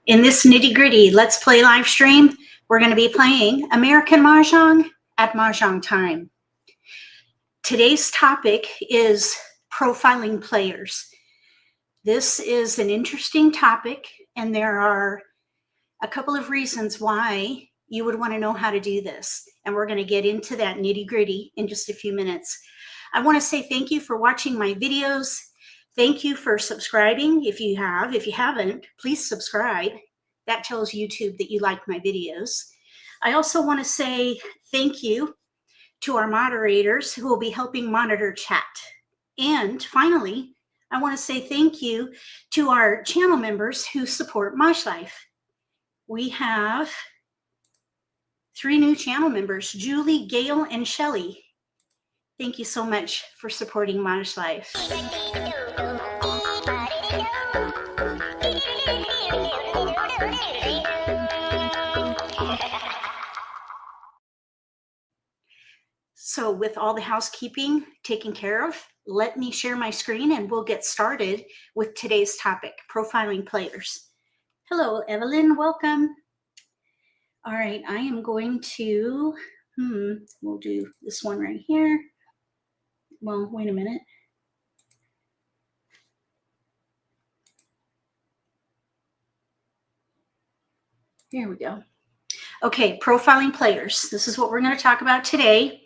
In this nitty-gritty Let's Play live stream, we're going to be playing American Mah Jongg at Mahjong Time. Today's topic is profiling players. This is an interesting topic, and there are a couple of reasons why you would want to know how to do this. And we're going to get into that nitty-gritty in just a few minutes. I want to say thank you for watching my videos. Thank you for subscribing if you have. If you haven't, please subscribe. That tells YouTube that you like my videos. I also want to say thank you to our moderators who will be helping monitor chat. And finally, I want to say thank you to our channel members who support MAHJLIFE. We have 3 new channel members, Julie, Gail, and Shelly. Thank you so much for supporting MAHJLIFE. So with all the housekeeping taken care of, let me share my screen and we'll get started with today's topic, profiling players. Hello, Evelyn, welcome. All right, I am going to, we'll do this one right here. Well, wait a minute. Here we go. Okay, profiling players. This is what we're going to talk about today.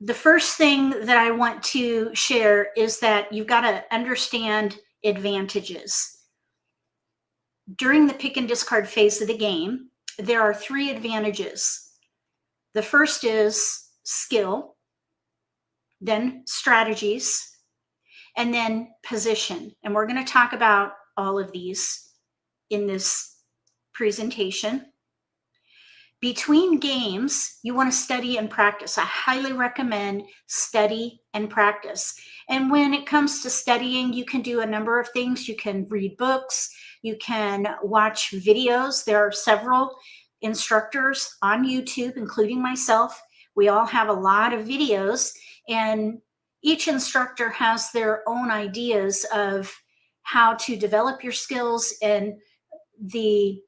The first thing that I want to share is that you've got to understand advantages. During the pick and discard phase of the game, there are 3 advantages. The first is skill, then strategies, and then position. And we're going to talk about all of these in this presentation. Between games, you want to study and practice. I highly recommend study and practice. And when it comes to studying, you can do a number of things. You can read books. You can watch videos. There are several instructors on YouTube, including myself. We all have a lot of videos, and each instructor has their own ideas of how to develop your skills and the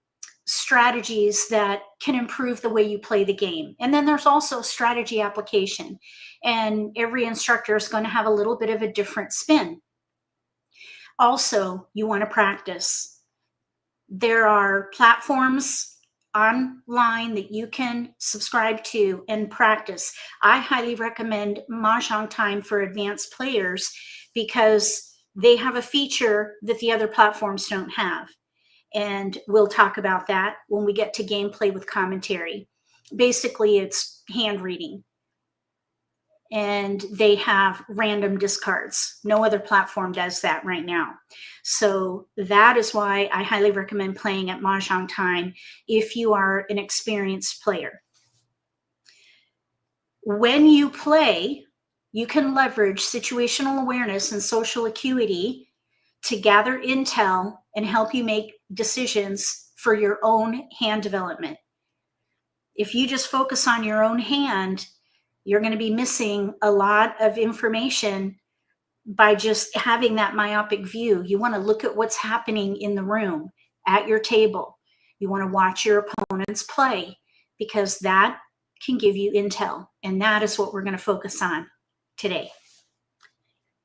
strategies that can improve the way you play the game. And then there's also strategy application, and every instructor is going to have a little bit of a different spin. Also, you want to practice. There are platforms online that you can subscribe to and practice. I highly recommend Mahjong Time for advanced players because they have a feature that the other platforms don't have. And we'll talk about that when we get to gameplay with commentary. Basically, it's hand reading. And they have random discards. No other platform does that right now. So that is why I highly recommend playing at Mahjong Time if you are an experienced player. When you play, you can leverage situational awareness and social acuity to gather intel and help you make decisions for your own hand development. If you just focus on your own hand, you're going to be missing a lot of information by just having that myopic view. You want to look at what's happening in the room, at your table. You want to watch your opponents play because that can give you intel. And that is what we're going to focus on today.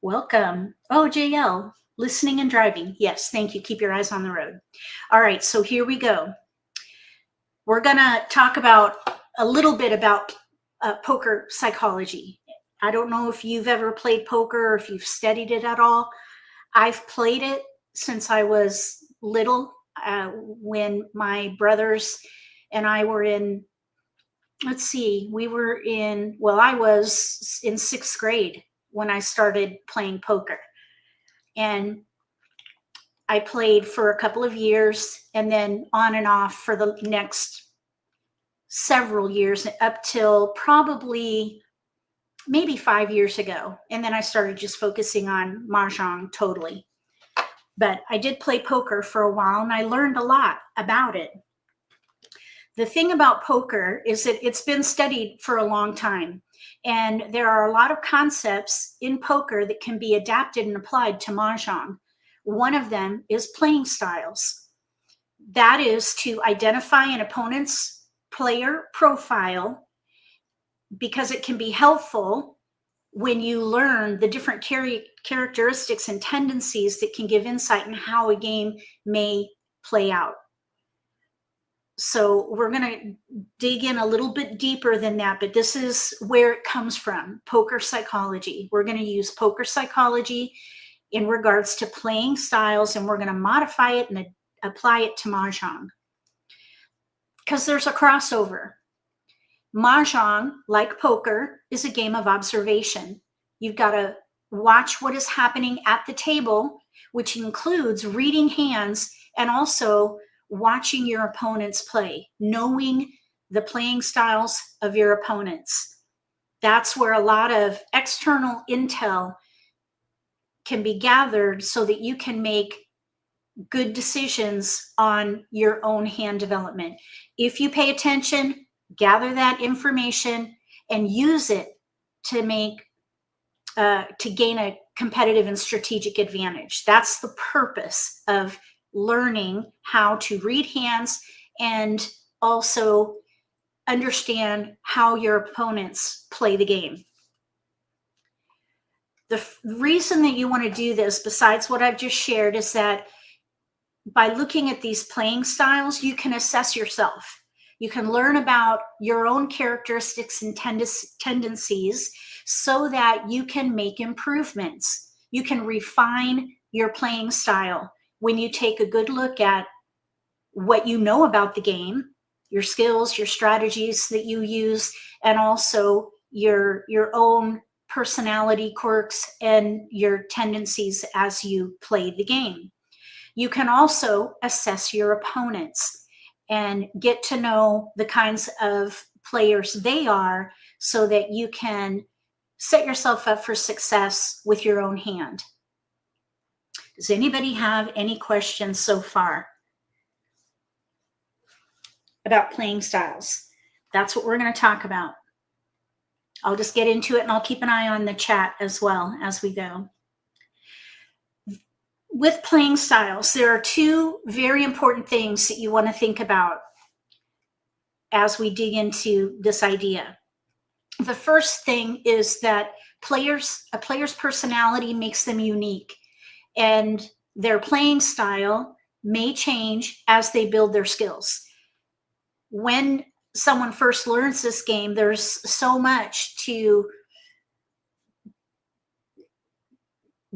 Welcome. Oh, JL. Listening and driving. Yes, thank you. Keep your eyes on the road. All right, so here we go. We're going to talk about a little bit about poker psychology. I don't know if you've ever played poker or if you've studied it at all. I've played it since I was little, when my brothers and I were in, let's see, I was in 6th grade when I started playing poker. And I played for a couple of years and then on and off for the next several years up till probably maybe 5 years ago. And then I started just focusing on Mahjong totally. But I did play poker for a while and I learned a lot about it. The thing about poker is that it's been studied for a long time. And there are a lot of concepts in poker that can be adapted and applied to Mahjong. One of them is playing styles. That is to identify an opponent's player profile, because it can be helpful when you learn the different characteristics and tendencies that can give insight in how a game may play out. So we're going to dig in a little bit deeper than that, but this is where it comes from, poker psychology. We're going to use poker psychology in regards to playing styles, and we're going to modify it and apply it to Mahjong, because there's a crossover. Mahjong, like poker, is a game of observation. You've got to watch what is happening at the table, which includes reading hands and also watching your opponents play, knowing the playing styles of your opponents. That's where a lot of external intel can be gathered so that you can make good decisions on your own hand development. If you pay attention, gather that information and use it to make to gain a competitive and strategic advantage. That's the purpose of learning how to read hands and also understand how your opponents play the game. The reason that you want to do this, besides what I've just shared, is that by looking at these playing styles, you can assess yourself. You can learn about your own characteristics and tendencies so that you can make improvements. You can refine your playing style when you take a good look at what you know about the game, your skills, your strategies that you use, and also your own personality quirks and your tendencies as you play the game. You can also assess your opponents and get to know the kinds of players they are so that you can set yourself up for success with your own hand. Does anybody have any questions so far about playing styles? That's what we're going to talk about. I'll just get into it and I'll keep an eye on the chat as well as we go. With playing styles, there are two very important things that you want to think about as we dig into this idea. The first thing is that a player's personality makes them unique, and their playing style may change as they build their skills. When someone first learns this game, there's so much to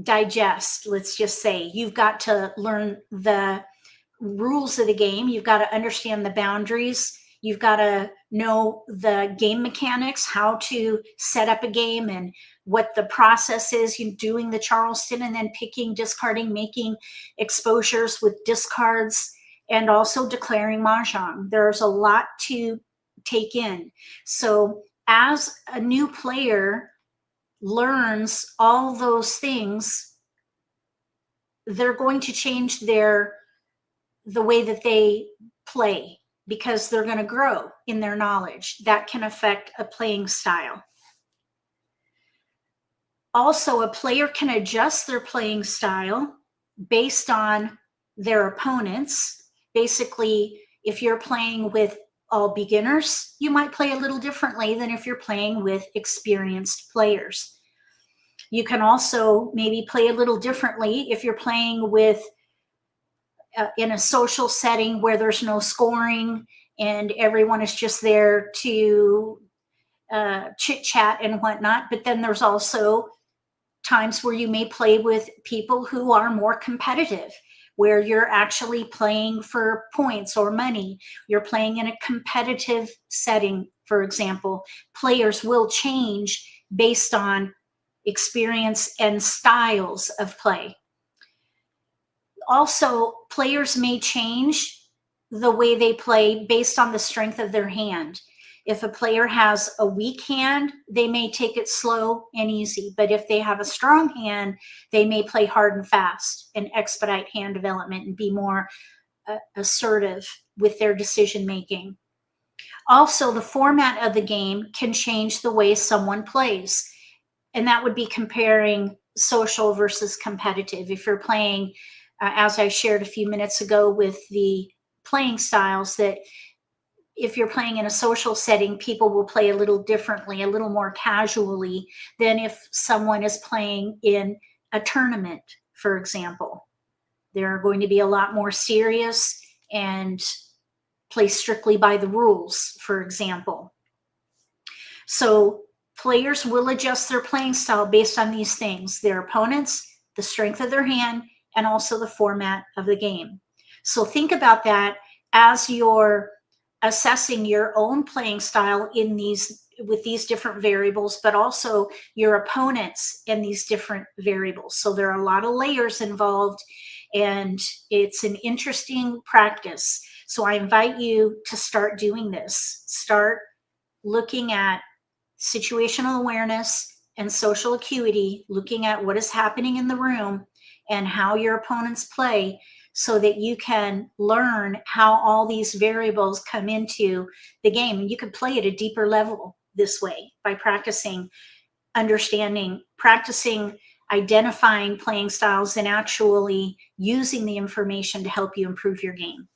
digest. Let's just say you've got to learn the rules of the game. You've got to understand the boundaries. You've got to know the game mechanics, how to set up a game and what the process is. You doing the Charleston and then picking, discarding, making exposures with discards, and also declaring Mahjong. There's a lot to take in. So as a new player learns all those things, they're going to change the way that they play, because they're going to grow in their knowledge. That can affect a playing style. Also, a player can adjust their playing style based on their opponents. Basically, if you're playing with all beginners, you might play a little differently than if you're playing with experienced players. You can also maybe play a little differently if you're playing with in a social setting where there's no scoring and everyone is just there to chit chat and whatnot. But then there's also times where you may play with people who are more competitive, where you're actually playing for points or money. You're playing in a competitive setting, for example. Players will change based on experience and styles of play. Also, players may change the way they play based on the strength of their hand. If a player has a weak hand, they may take it slow and easy. But if they have a strong hand, they may play hard and fast and expedite hand development and be more assertive with their decision making. Also, the format of the game can change the way someone plays. And that would be comparing social versus competitive. If you're playing, as I shared a few minutes ago with the playing styles that if you're playing in a social setting, people will play a little differently, a little more casually than if someone is playing in a tournament, for example. They're going to be a lot more serious and play strictly by the rules, for example. So players will adjust their playing style based on these things: their opponents, the strength of their hand, and also the format of the game. So think about that as you're assessing your own playing style in with these different variables, but also your opponents in these different variables. So there are a lot of layers involved, and it's an interesting practice. So I invite you to start doing this. Start looking at situational awareness and social acuity, looking at what is happening in the room and how your opponents play, so that you can learn how all these variables come into the game. And you can play at a deeper level this way by practicing understanding, practicing identifying playing styles, and actually using the information to help you improve your game.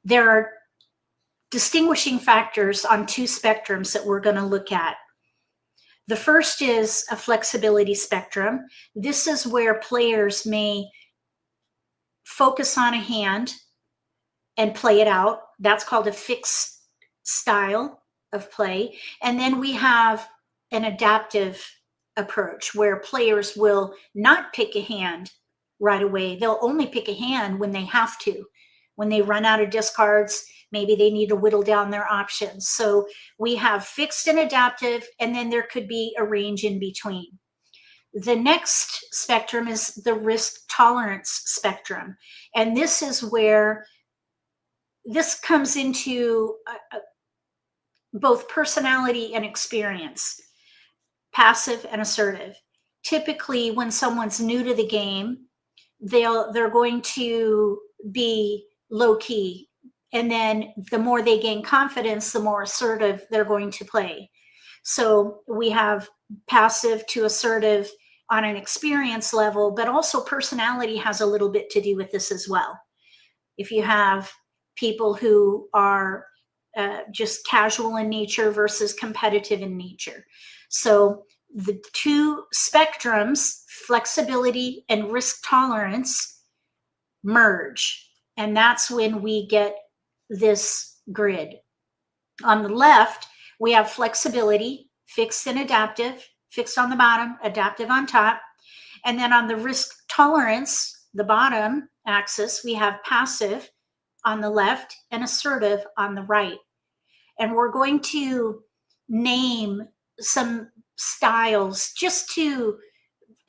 There are distinguishing factors on two spectrums that we're going to look at. The first is a flexibility spectrum. This is where players may focus on a hand and play it out. That's called a fixed style of play. And then we have an adaptive approach where players will not pick a hand right away. They'll only pick a hand when they have to. When they run out of discards, maybe they need to whittle down their options. So we have fixed and adaptive, and then there could be a range in between. The next spectrum is the risk tolerance spectrum. And this is where this comes into both personality and experience, passive and assertive. Typically, when someone's new to the game, they're going to be low key. And then the more they gain confidence, the more assertive they're going to play. So we have passive to assertive on an experience level, but also personality has a little bit to do with this as well. If you have people who are just casual in nature versus competitive in nature. So the two spectrums, flexibility and risk tolerance, merge. And that's when we get this grid. On the left, we have flexibility, fixed and adaptive, fixed on the bottom, adaptive on top. And then on the risk tolerance, the bottom axis, we have passive on the left and assertive on the right. And we're going to name some styles just to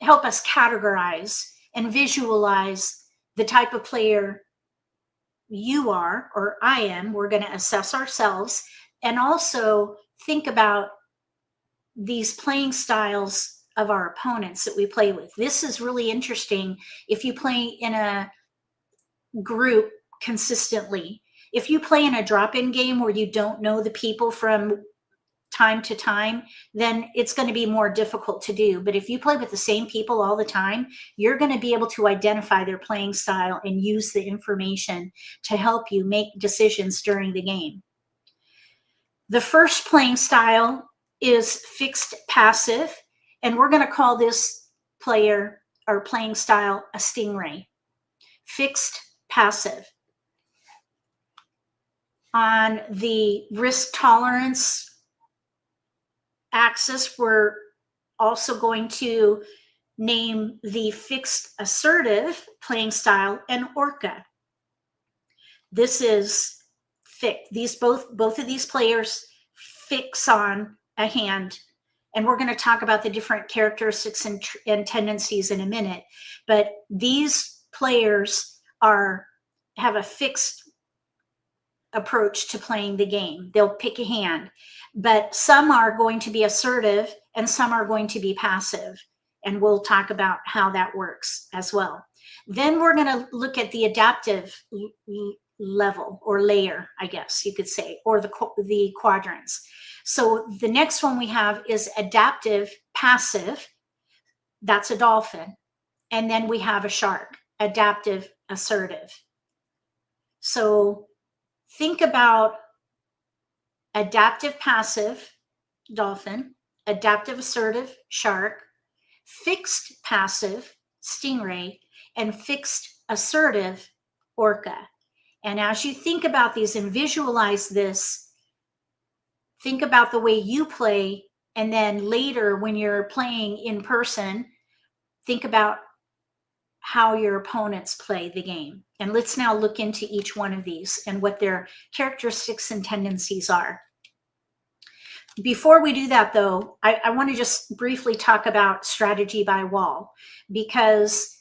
help us categorize and visualize the type of player you are or I am. We're going to assess ourselves and also think about these playing styles of our opponents that we play with. This is really interesting if you play in a group consistently. If you play in a drop-in game where you don't know the people from time to time, then it's going to be more difficult to do. But if you play with the same people all the time, you're going to be able to identify their playing style and use the information to help you make decisions during the game. The first playing style is fixed passive, and we're going to call this player or playing style a stingray. Fixed passive. On the risk tolerance axis, we're also going to name the fixed assertive playing style an orca. This is fixed. Both of these players fix on a hand, and we're going to talk about the different characteristics and tendencies in a minute. But these players have a fixed approach to playing the game. They'll pick a hand, but some are going to be assertive and some are going to be passive. And we'll talk about how that works as well. Then we're going to look at the adaptive level or layer, I guess you could say, or the quadrants. So the next one we have is adaptive passive. That's a dolphin. And then we have a shark, adaptive assertive. So think about adaptive passive, dolphin, adaptive assertive, shark, fixed passive, stingray, and fixed assertive, orca. And as you think about these and visualize this, think about the way you play, and then later when you're playing in person, think about how your opponents play the game. And let's now look into each one of these and what their characteristics and tendencies are. Before we do that, though, I want to just briefly talk about strategy by wall, because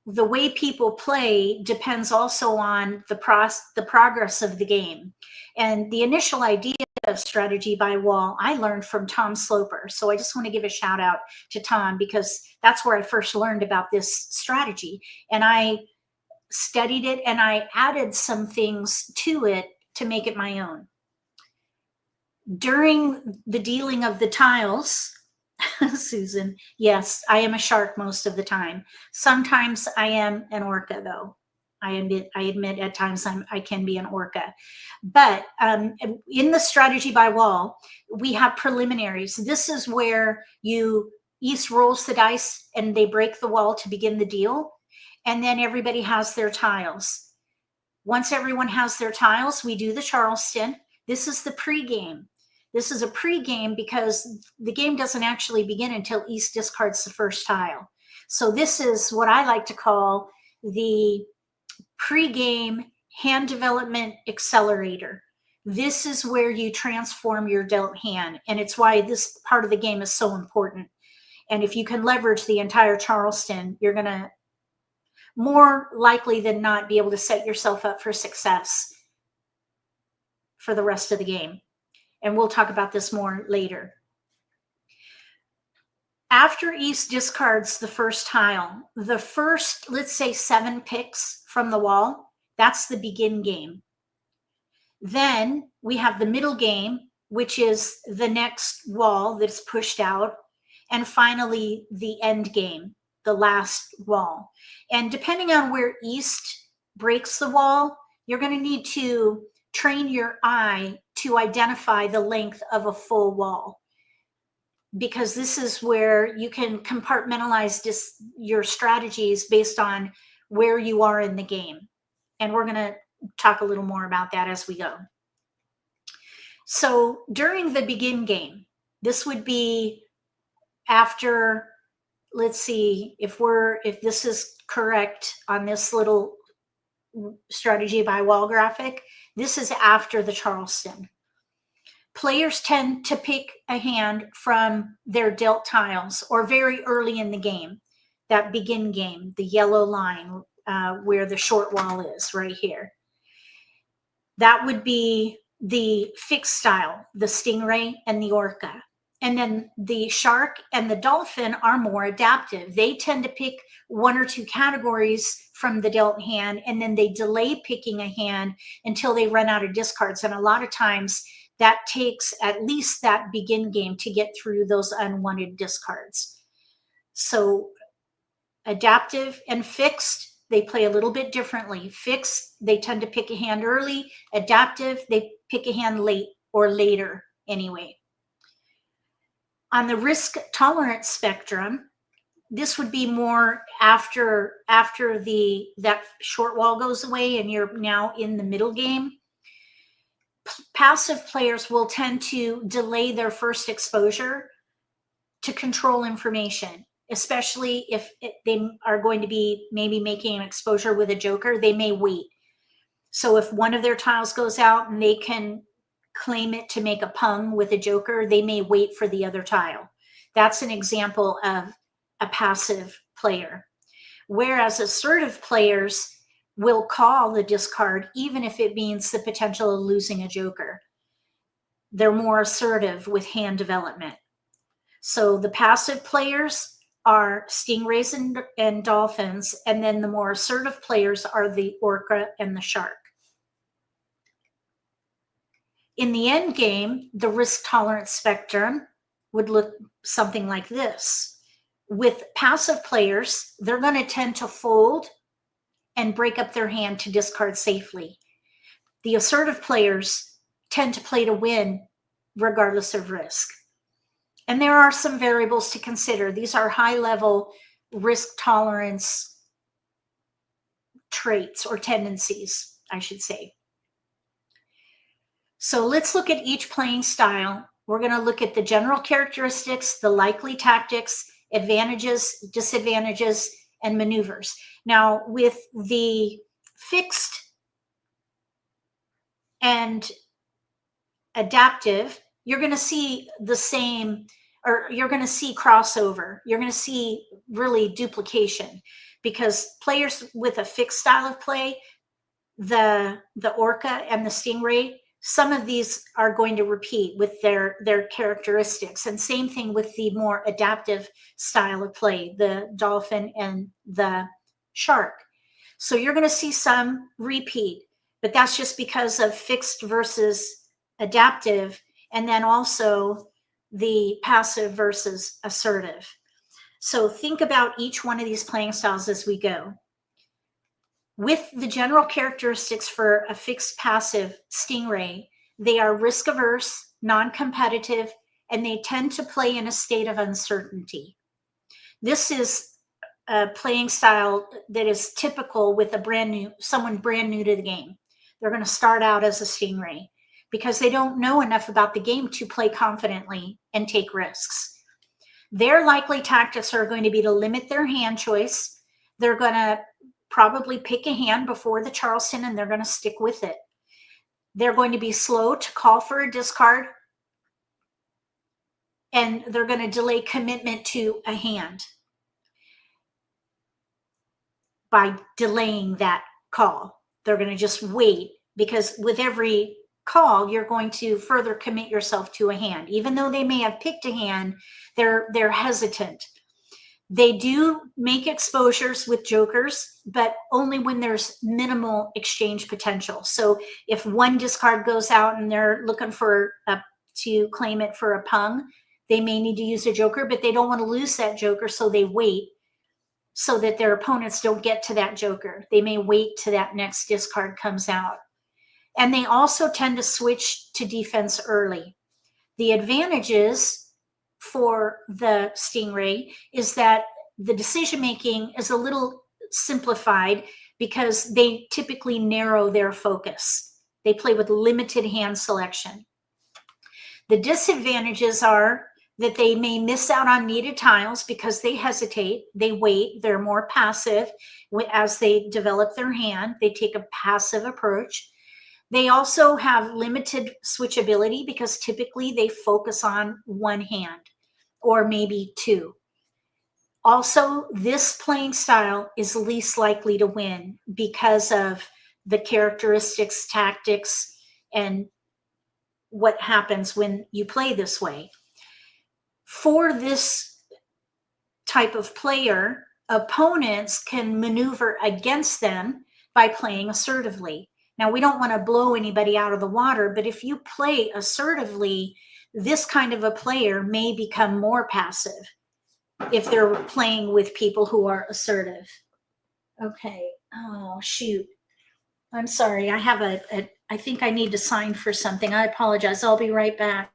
the way people play depends also on the progress of the game. And the initial idea of strategy by wall, I learned from Tom Sloper. So I just want to give a shout out to Tom, because that's where I first learned about this strategy. And I studied it and I added some things to it to make it my own. During the dealing of the tiles, Susan, yes, I am a shark most of the time. Sometimes I am an orca, though. I admit at times I can be an orca. But in the strategy by wall, we have preliminaries. This is where East rolls the dice and they break the wall to begin the deal. And then everybody has their tiles. Once everyone has their tiles, we do the Charleston. This is the pregame. This is a pregame because the game doesn't actually begin until East discards the first tile. So this is what I like to call the pregame hand development accelerator. This is where you transform your dealt hand, and it's why this part of the game is so important. And if you can leverage the entire Charleston, you're going to more likely than not be able to set yourself up for success for the rest of the game. And we'll talk about this more later. After East discards the first tile, the first, let's say 7 picks from the wall, that's the begin game. Then we have the middle game, which is the next wall that's pushed out. And finally, the end game, the last wall. And depending on where East breaks the wall, you're going to need to train your eye to identify the length of a full wall, because this is where you can compartmentalize your strategies based on where you are in the game. And we're going to talk a little more about that as we go. So during the begin game, this would be after, let's see if this is correct on this little strategy by wall graphic. This is after the Charleston. Players tend to pick a hand from their dealt tiles or very early in the game, that begin game, the yellow line where the short wall is right here. That would be the fixed style, the stingray and the orca. And then the shark and the dolphin are more adaptive. They tend to pick 1 or 2 categories from the dealt hand, and then they delay picking a hand until they run out of discards. And a lot of times that takes at least that begin game to get through those unwanted discards. So adaptive and fixed, they play a little bit differently. Fixed, they tend to pick a hand early. Adaptive, they pick a hand late or later anyway. On the risk tolerance spectrum, this would be more after that short wall goes away and you're now in the middle game. Passive players will tend to delay their first exposure to control information, especially if they are going to be maybe making an exposure with a joker. They may wait. So if one of their tiles goes out and they can claim it to make a pung with a joker, they may wait for the other tile. That's an example of a passive player. Whereas assertive players will call the discard even if it means the potential of losing a joker. They're more assertive with hand development. So the passive players are stingrays and dolphins, and then the more assertive players are the orca and the shark. In the end game, the risk tolerance spectrum would look something like this. With passive players, they're going to tend to fold and break up their hand to discard safely. The assertive players tend to play to win regardless of risk. And there are some variables to consider. These are high-level risk tolerance traits or tendencies, I should say. So let's look at each playing style. We're going to look at the general characteristics, the likely tactics, advantages, disadvantages, and maneuvers. Now, with the fixed and adaptive, you're going to see the same, or you're going to see crossover. You're going to see really duplication, because players with a fixed style of play, the orca and the stingray, some of these are going to repeat with their characteristics. And same thing with the more adaptive style of play, the dolphin and the shark. So you're going to see some repeat, but that's just because of fixed versus adaptive, and then also the passive versus assertive. So think about each one of these playing styles as we go. With the general characteristics for a fixed passive stingray, they are risk averse, non-competitive, and they tend to play in a state of uncertainty. This is a playing style that is typical with someone brand new to the game. They're going to start out as a stingray because they don't know enough about the game to play confidently and take risks. Their likely tactics are going to be to limit their hand choice. They're going to probably pick a hand before the Charleston, and they're going to stick with it. They're going to be slow to call for a discard, and they're going to delay commitment to a hand by delaying that call. They're going to just wait, because with every call, you're going to further commit yourself to a hand. Even though they may have picked a hand, they're hesitant. They do make exposures with jokers, but only when there's minimal exchange potential. So if one discard goes out and they're looking for to claim it for a pung, they may need to use a joker, but they don't want to lose that joker, so they wait so that their opponents don't get to that joker. They may wait till that next discard comes out. And they also tend to switch to defense early. The advantages for the stingray is that the decision making is a little simplified because they typically narrow their focus. They play with limited hand selection. The disadvantages are that they may miss out on needed tiles because they hesitate, they wait, they're more passive. As they develop their hand, they take a passive approach. They also have limited switchability because typically they focus on one hand or maybe two. Also, this playing style is least likely to win because of the characteristics, tactics, and what happens when you play this way. For this type of player, opponents can maneuver against them by playing assertively. Now, we don't want to blow anybody out of the water, but if you play assertively, this kind of a player may become more passive if they're playing with people who are assertive. Okay. Oh, shoot. I'm sorry. I have I think I need to sign for something. I apologize. I'll be right back.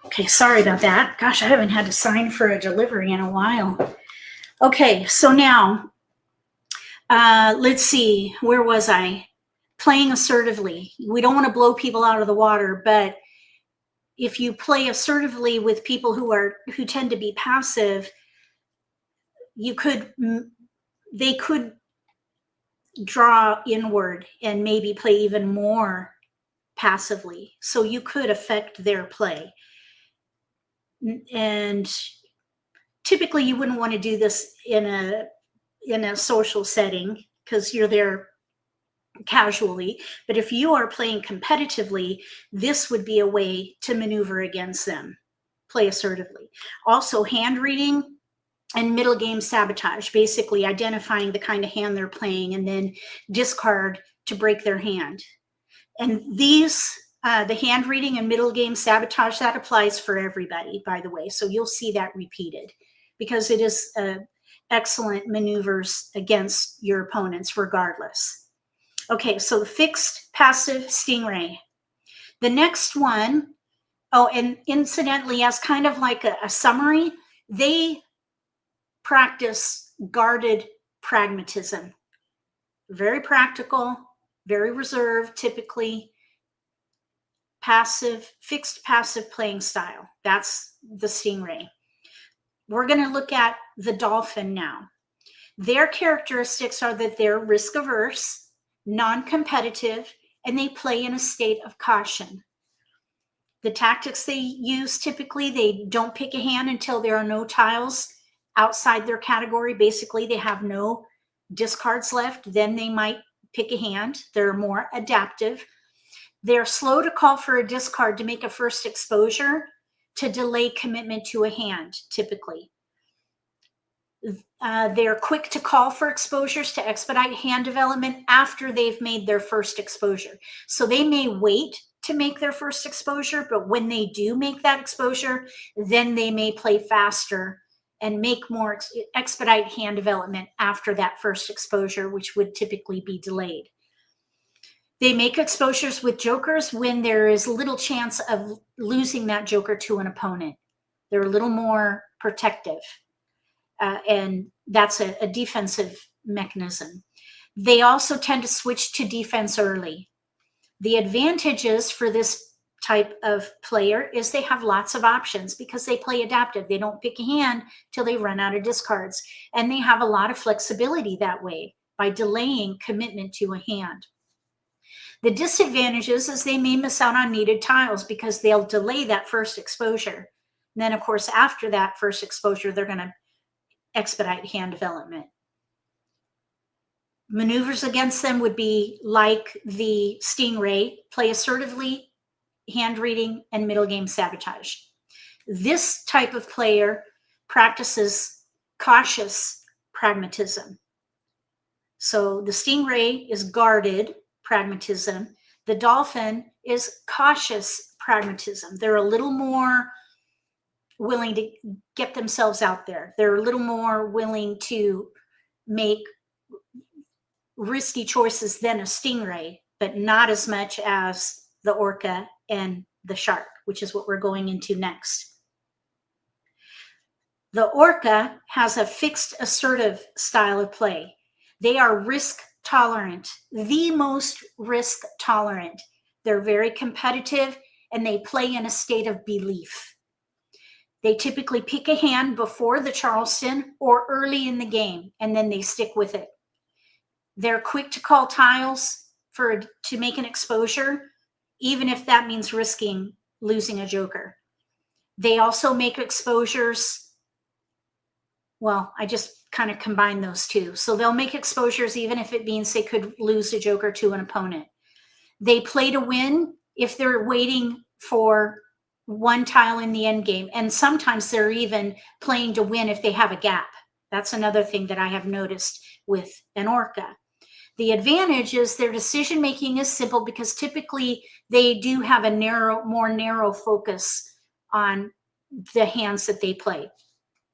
Okay, sorry about that. Gosh, I haven't had to sign for a delivery in a while. Okay, so now, let's see, where was I? Playing assertively. We don't want to blow people out of the water, but if you play assertively with people who tend to be passive, they could draw inward and maybe play even more passively. So you could affect their play. And typically you wouldn't want to do this in a social setting because you're there casually. But if you are playing competitively, this would be a way to maneuver against them. Play assertively. Also, hand reading and middle game sabotage, basically identifying the kind of hand they're playing and then discard to break their hand. And these, the hand reading and middle game sabotage, that applies for everybody, by the way. So you'll see that repeated because it is excellent maneuvers against your opponents regardless. Okay, so the fixed passive stingray. The next one, oh, and incidentally, as kind of like a summary, they practice guarded pragmatism. Very practical, very reserved, typically passive, fixed passive playing style. That's the stingray. We're going to look at the dolphin now. Their characteristics are that they're risk averse, non-competitive, and they play in a state of caution. The tactics they use, typically, they don't pick a hand until there are no tiles outside their category. Basically, they have no discards left. Then they might pick a hand. They're more adaptive. They're slow to call for a discard to make a first exposure to delay commitment to a hand, typically. They're quick to call for exposures to expedite hand development after they've made their first exposure. So they may wait to make their first exposure, but when they do make that exposure, then they may play faster and make more expedite hand development after that first exposure, which would typically be delayed. They make exposures with jokers when there is little chance of losing that joker to an opponent. They're a little more protective. And that's a defensive mechanism. They also tend to switch to defense early. The advantages for this type of player is they have lots of options because they play adaptive. They don't pick a hand till they run out of discards. And they have a lot of flexibility that way by delaying commitment to a hand. The disadvantages is they may miss out on needed tiles because they'll delay that first exposure. And then, of course, after that first exposure, they're going to expedite hand development. Maneuvers against them would be like the stingray, play assertively, hand reading, and middle game sabotage. This type of player practices cautious pragmatism. So the stingray is guarded pragmatism. The dolphin is cautious pragmatism. They're a little more willing to get themselves out there. They're a little more willing to make risky choices than a stingray, but not as much as the orca and the shark, which is what we're going into next. The orca has a fixed assertive style of play. They are risk tolerant, the most risk tolerant. They're very competitive and they play in a state of belief. They typically pick a hand before the Charleston or early in the game, and then they stick with it. They're quick to call tiles to make an exposure, even if that means risking losing a joker. They also make exposures. Well, I just kind of combine those two. So they'll make exposures even if it means they could lose a joker to an opponent. They play to win if they're waiting for one tile in the end game. And sometimes they're even playing to win if they have a gap. That's another thing that I have noticed with an orca. The advantage is their decision making is simple because typically they do have a more narrow focus on the hands that they play.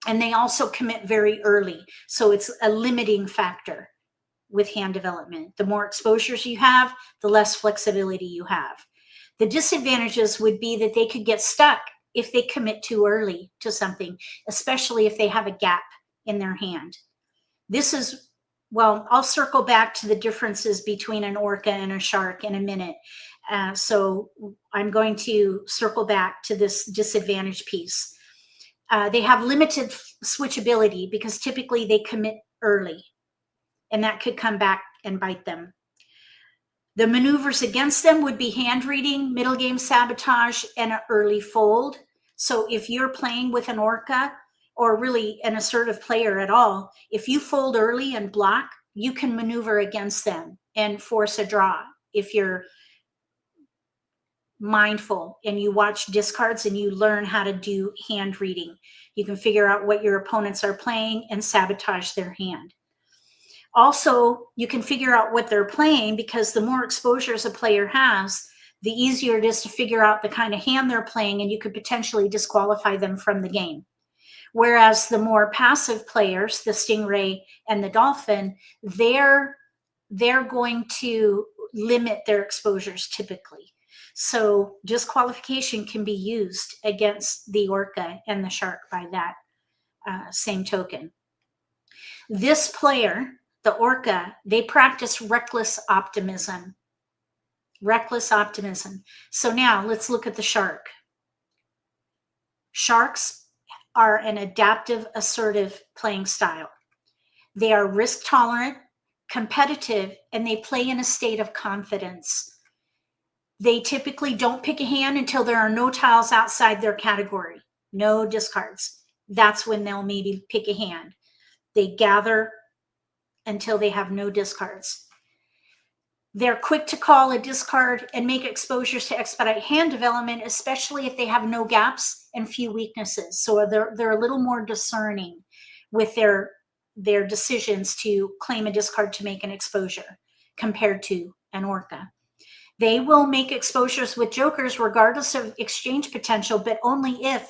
And they also commit very early. So it's a limiting factor with hand development. The more exposures you have, the less flexibility you have. The disadvantages would be that they could get stuck if they commit too early to something, especially if they have a gap in their hand. This is, well, I'll circle back to the differences between an orca and a shark in a minute. So I'm going to circle back to this disadvantage piece. They have limited switchability because typically they commit early, and that could come back and bite them. The maneuvers against them would be hand reading, middle game sabotage, and an early fold. So if you're playing with an orca or really an assertive player at all, if you fold early and block, you can maneuver against them and force a draw if you're mindful and you watch discards and you learn how to do hand reading. You can figure out what your opponents are playing and sabotage their hand. Also, you can figure out what they're playing, because the more exposures a player has, the easier it is to figure out the kind of hand they're playing, and you could potentially disqualify them from the game. Whereas the more passive players, the stingray and the dolphin, they're going to limit their exposures typically. So disqualification can be used against the orca and the shark by that same token. This player, the orca, they practice reckless optimism. Reckless optimism. So now let's look at the shark. Sharks are an adaptive, assertive playing style. They are risk tolerant, competitive, and they play in a state of confidence. They typically don't pick a hand until there are no tiles outside their category, no discards. That's when they'll maybe pick a hand. They gather until they have no discards. They're quick to call a discard and make exposures to expedite hand development, especially if they have no gaps and few weaknesses. So they're a little more discerning with their decisions to claim a discard to make an exposure compared to an orca. They will make exposures with jokers regardless of exchange potential, but only if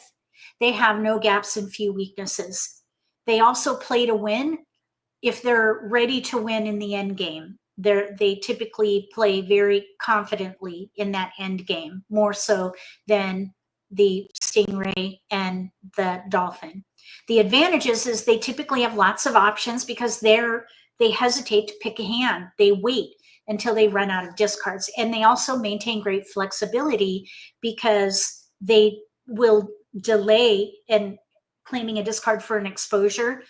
they have no gaps and few weaknesses. They also play to win if they're ready to win in the end game. They typically play very confidently in that end game, more so than the stingray and the dolphin. The advantages is they typically have lots of options because they hesitate to pick a hand. They wait until they run out of discards. And they also maintain great flexibility because they will delay in claiming a discard for an exposure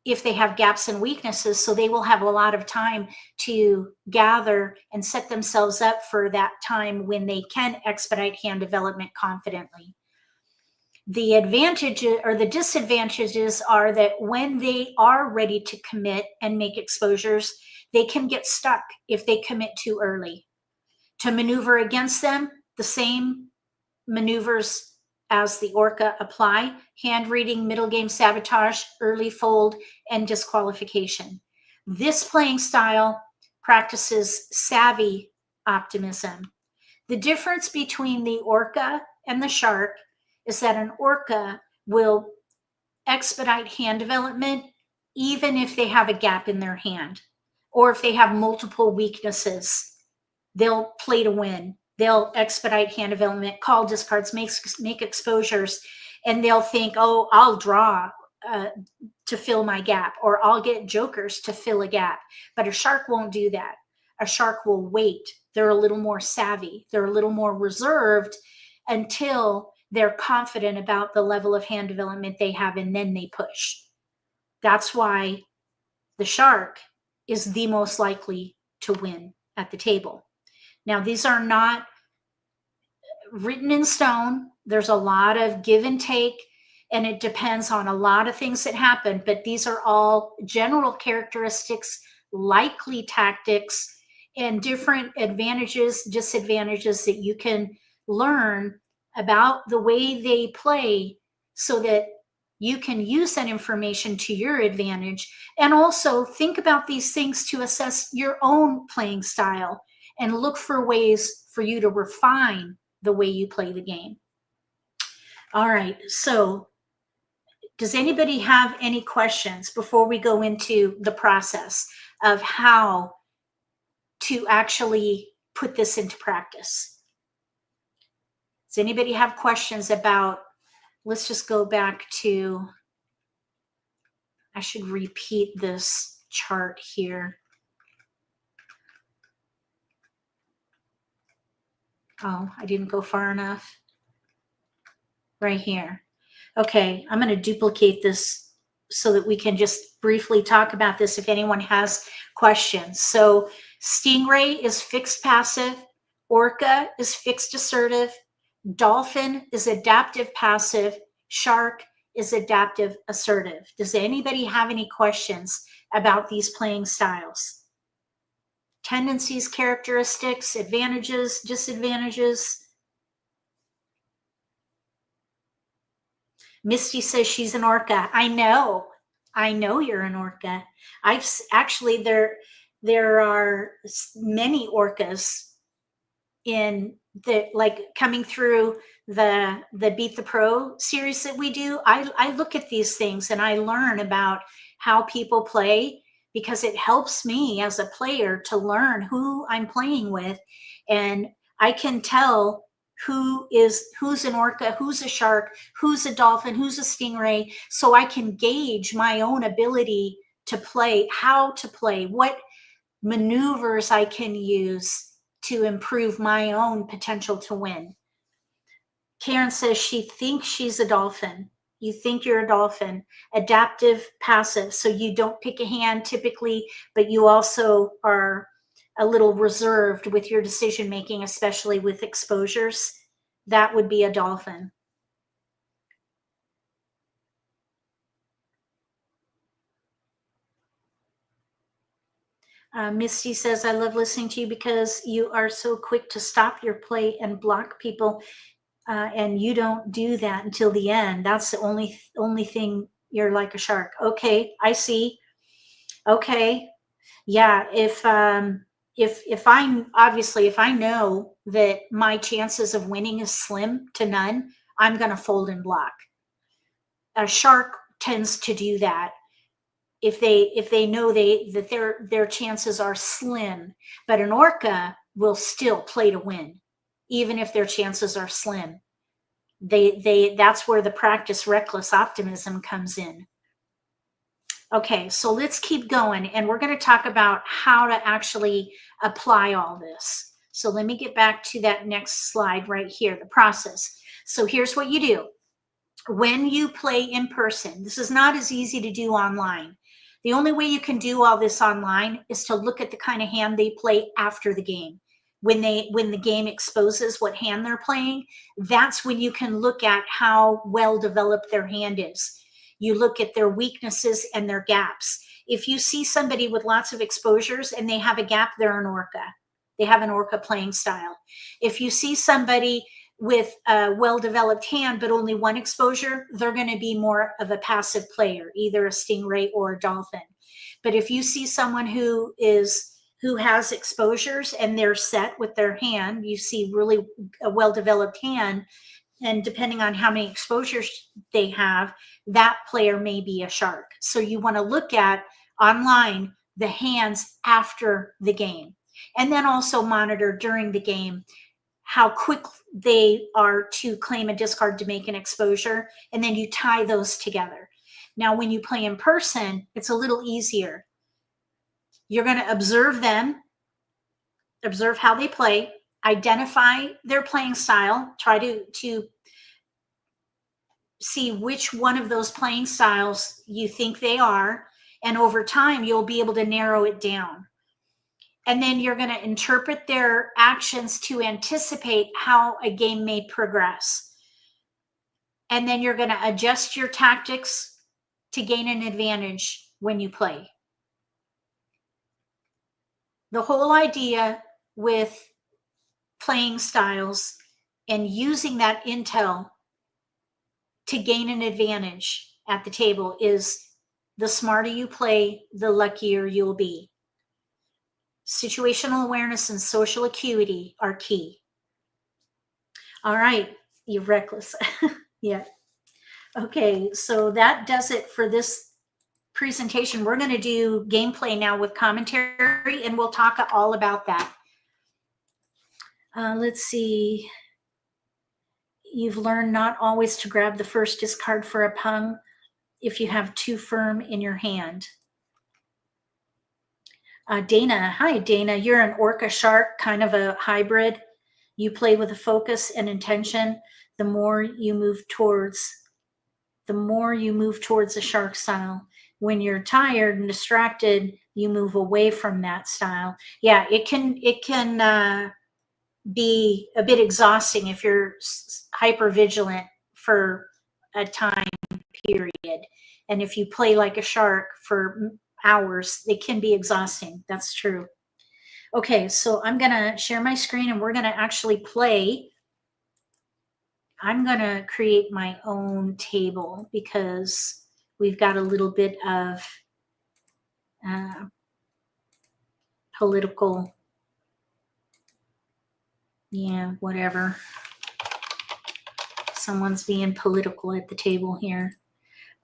if they have gaps and weaknesses. So they will have a lot of time to gather and set themselves up for that time when they can expedite hand development confidently. The advantages or the disadvantages are that when they are ready to commit and make exposures, they can get stuck if they commit too early. To maneuver against them, the same maneuvers as the orca apply: hand reading, middle game sabotage, early fold, and disqualification. This playing style practices savvy optimism. The difference between the orca and the shark is that an orca will expedite hand development even if they have a gap in their hand, or if they have multiple weaknesses. They'll play to win. They'll expedite hand development, call discards, make exposures, and they'll think, oh, I'll draw to fill my gap, or I'll get jokers to fill a gap. But a shark won't do that. A shark will wait. They're a little more savvy. They're a little more reserved until they're confident about the level of hand development they have, and then they push. That's why the shark is the most likely to win at the table. Now, these are not written in stone. There's a lot of give and take, and it depends on a lot of things that happen, but these are all general characteristics, likely tactics, and different advantages, disadvantages that you can learn about the way they play so that you can use that information to your advantage. And also think about these things to assess your own playing style and look for ways for you to refine the way you play the game. All right, so does anybody have any questions before we go into the process of how to actually put this into practice? Does anybody have questions about, let's just go back to, I should repeat this chart here. Oh, I didn't go far enough. Right here. Okay, I'm going to duplicate this so that we can just briefly talk about this if anyone has questions. So stingray is fixed passive, orca is fixed assertive, dolphin is adaptive passive, shark is adaptive assertive. Does anybody have any questions about these playing styles. Tendencies, characteristics, advantages, disadvantages. Misty says she's an orca. I know you're an orca. Actually, there are many orcas in the, like, coming through the Beat the Pro series that we do. I look at these things and I learn about how people play, because it helps me as a player to learn who I'm playing with, and I can tell who's an orca, who's a shark, who's a dolphin, who's a stingray, so I can gauge my own ability to play, how to play, what maneuvers I can use to improve my own potential to win. Karen says she thinks she's a dolphin. You think you're a dolphin. Adaptive, passive. So you don't pick a hand typically, but you also are a little reserved with your decision making, especially with exposures. That would be a dolphin. Misty says, I love listening to you because you are so quick to stop your play and block people, and you don't do that until the end. That's the only thing. You're like a shark. Okay, I see. Okay, yeah. If I'm obviously, if I know that my chances of winning is slim to none, I'm going to fold and block. A shark tends to do that if they know that their chances are slim, but an orca will still play to win even if their chances are slim. That's where the practice reckless optimism comes in. Okay, so let's keep going, and we're going to talk about how to actually apply all this. So let me get back to that next slide right here, the process. So here's what you do when you play in person. This is not as easy to do online. The only way you can do all this online is to look at the kind of hand they play after the game. When the game exposes what hand they're playing, that's when you can look at how well developed their hand is. You look at their weaknesses and their gaps. If you see somebody with lots of exposures and they have a gap, they're an orca. They have an orca playing style. If you see somebody with a well-developed hand but only one exposure, they're going to be more of a passive player, either a stingray or a dolphin. But if you see someone who has exposures and they're set with their hand, you see really a well-developed hand, and depending on how many exposures they have, that player may be a shark. So you want to look at online the hands after the game, and then also monitor during the game how quick they are to claim a discard to make an exposure, and then you tie those together. Now, when you play in person, it's a little easier. You're going to observe them, observe how they play, identify their playing style, try to see which one of those playing styles you think they are, and over time, you'll be able to narrow it down. And then you're going to interpret their actions to anticipate how a game may progress. And then you're going to adjust your tactics to gain an advantage when you play. The whole idea with playing styles and using that intel to gain an advantage at the table is the smarter you play, the luckier you'll be. Situational awareness and social acuity are key. All right, you're reckless. Yeah. Okay, so that does it for this presentation. We're going to do gameplay now with commentary, and we'll talk all about that. Let's see. You've learned not always to grab the first discard for a pung if you have too firm in your hand. Dana, hi Dana, you're an orca shark, kind of a hybrid. You play with a focus and intention. The more you move towards the shark style. When you're tired and distracted, you move away from that style. Yeah, it can be a bit exhausting if you're hyper vigilant for a time period. And if you play like a shark for hours. It can be exhausting. That's true. Okay, so I'm going to share my screen and we're going to actually play. I'm going to create my own table because we've got a little bit of political, yeah, whatever. Someone's being political at the table here.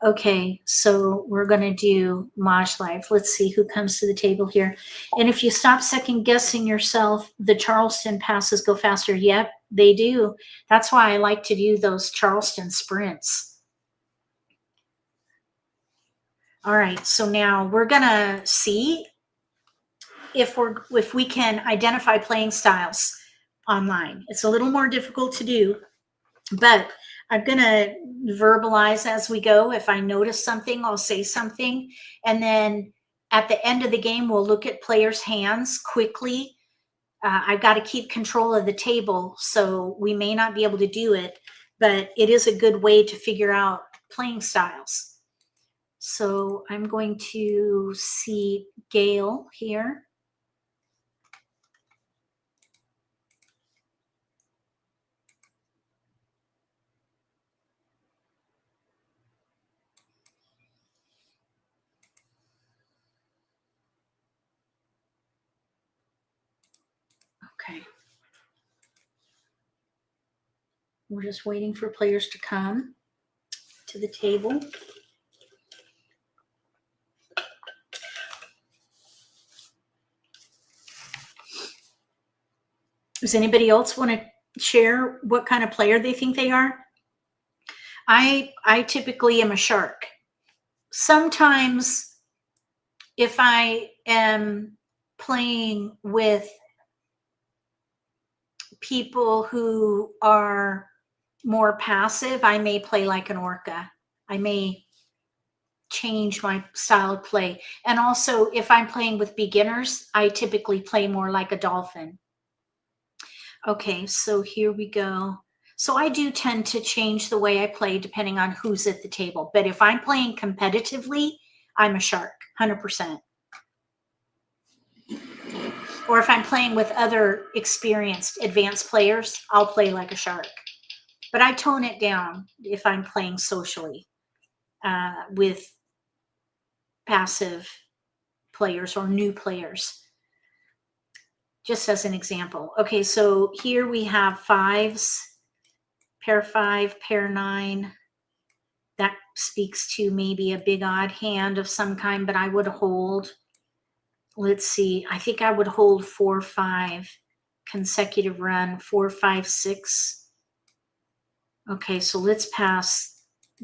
Okay, so we're going to do MAHJLIFE. Let's see who comes to the table here. And if you stop second guessing yourself, the Charleston passes go faster. Yep, they do. That's why I like to do those Charleston sprints. All right, so now we're going to see if we can identify playing styles online. It's a little more difficult to do, but I'm going to verbalize as we go. If I notice something, I'll say something. And then at the end of the game, we'll look at players' hands quickly. I've got to keep control of the table, so we may not be able to do it, but it is a good way to figure out playing styles. So I'm going to see Gail here. Okay. We're just waiting for players to come to the table. Does anybody else want to share what kind of player they think they are? I typically am a shark. Sometimes if I am playing with people who are more passive, I may play like an orca. I may change my style of play. And also if I'm playing with beginners, I typically play more like a dolphin. Okay, so here we go. So I do tend to change the way I play depending on who's at the table. But if I'm playing competitively, I'm a shark, 100%. Or if I'm playing with other experienced, advanced players, I'll play like a shark. But I tone it down if I'm playing socially with passive players or new players. Just as an example. Okay, so here we have fives, pair 5, pair 9. That speaks to maybe a big odd hand of some kind, but I would hold, let's see, I think I would hold 4, 5, consecutive run, 4, 5, 6. Okay, so let's pass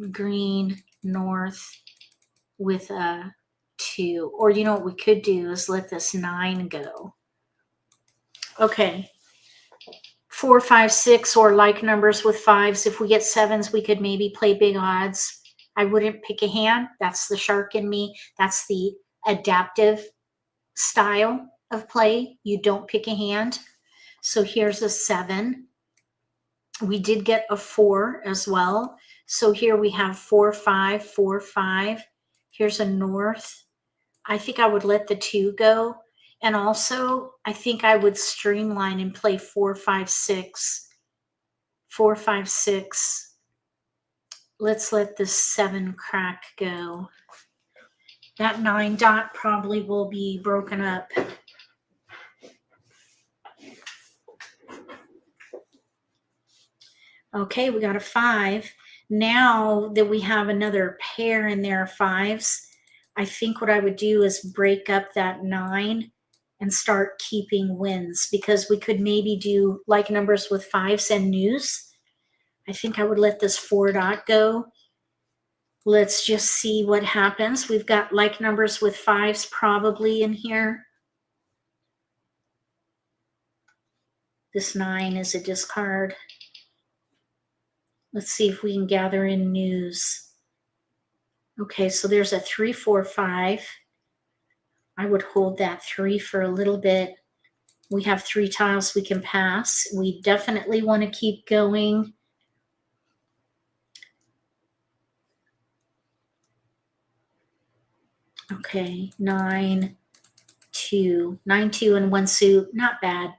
green, north with a 2. Or you know what we could do is let this 9 go. Okay. 4, 5, 6, or like numbers with 5s. If we get 7s, we could maybe play big odds. I wouldn't pick a hand. That's the shark in me. That's the adaptive style of play. You don't pick a hand. So here's a 7. We did get a 4 as well. So here we have 4, 5, 4, 5. Here's a north. I think I would let the 2 go. And also, I think I would streamline and play 4, 5, 6. 4, 5, 6. Let's let the 7 crack go. That 9 dot probably will be broken up. Okay, we got a 5. Now that we have another pair in there of 5s, I think what I would do is break up that 9 and start keeping wins, because we could maybe do like numbers with 5s and news. I think I would let this 4 dot go. Let's just see what happens. We've got like numbers with 5s probably in here. This 9 is a discard. Let's see if we can gather in news. Okay, so there's a 3, 4, 5. I would hold that 3 for a little bit. We have 3 tiles we can pass. We definitely want to keep going. Okay, 9, 2, 9, 2, and 1 suit. Not bad.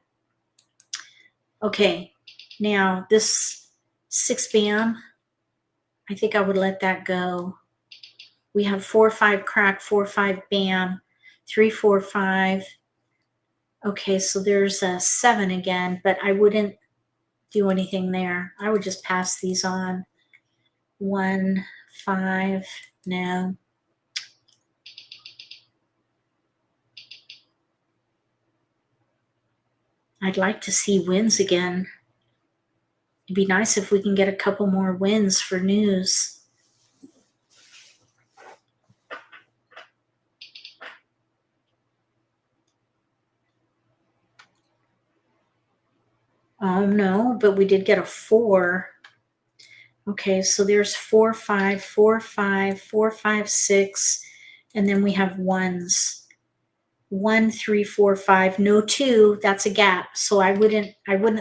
Okay, now this 6 bam, I think I would let that go. We have 4, 5 crack, 4, 5 bam, 3, 4, 5. Okay, so there's a 7 again, but I wouldn't do anything there. I would just pass these on. 1, 5, no. I'd like to see wins again. It'd be nice if we can get a couple more wins for news. Oh no, but we did get a 4. Okay, so there's 4, 5, 4, 5, 4, 5, 6, and then we have 1s. 1, 3, 4, 5, no 2, that's a gap. So I wouldn't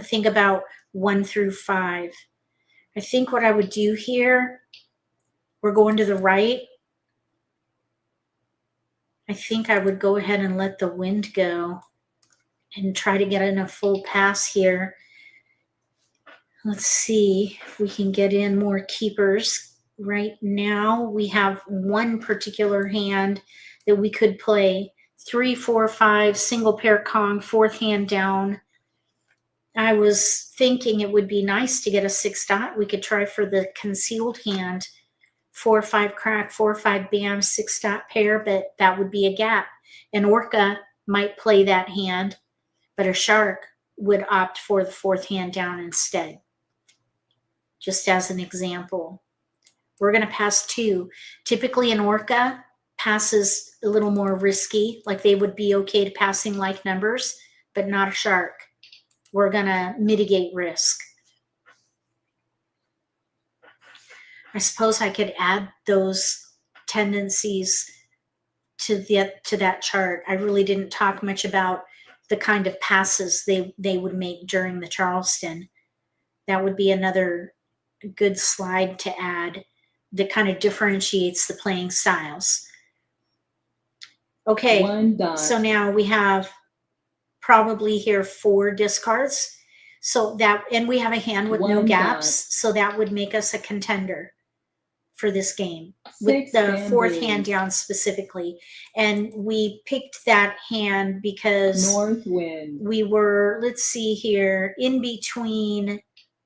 think about 1 through 5. I think what I would do here, we're going to the right. I think I would go ahead and let the wind go and try to get in a full pass here. Let's see if we can get in more keepers. Right now we have one particular hand that we could play. 3, 4, 5, single pair Kong, 4th hand down. I was thinking it would be nice to get a 6 dot. We could try for the concealed hand. 4, 5 crack, 4, 5 bam, 6 dot pair, but that would be a gap. An orca might play that hand, but a shark would opt for the 4th hand down instead. Just as an example. We're going to pass 2. Typically an orca passes a little more risky, like they would be okay to passing like numbers, but not a shark. We're going to mitigate risk. I suppose I could add those tendencies to that chart. I really didn't talk much about the kind of passes they would make during the Charleston. That would be another good slide to add that kind of differentiates the playing styles. Okay, so now we have probably here 4 discards. So that, and we have a hand with no gaps, so that would make us a contender for this game with the 4th hand down specifically. And we picked that hand because we were, let's see here, in between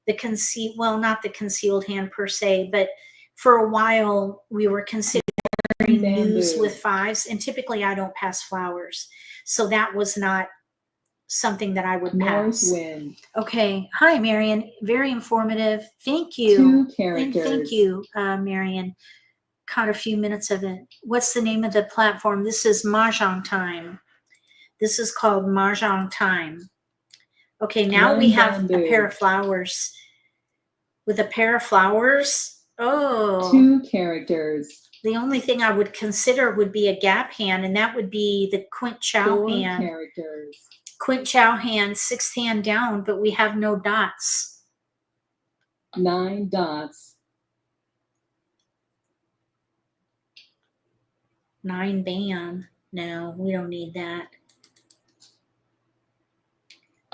the concealed, well, not the concealed hand per se, but for a while we were considering news with 5s, and typically I don't pass flowers. So that was not something that I would pass. Okay. Hi, Marion. Very informative. Thank you. 2 characters. Thank you, Marion. Caught a few minutes of it. What's the name of the platform? This is Mahjong Time. This is called Mahjong Time. Okay, now we have a pair of flowers. With a pair of flowers, oh. 2 characters. The only thing I would consider would be a gap hand, and that would be the Quint Chow 4 hand. characters. Quint Chow hand, 6th hand down, but we have no dots. 9 dots. 9 bam. No, we don't need that.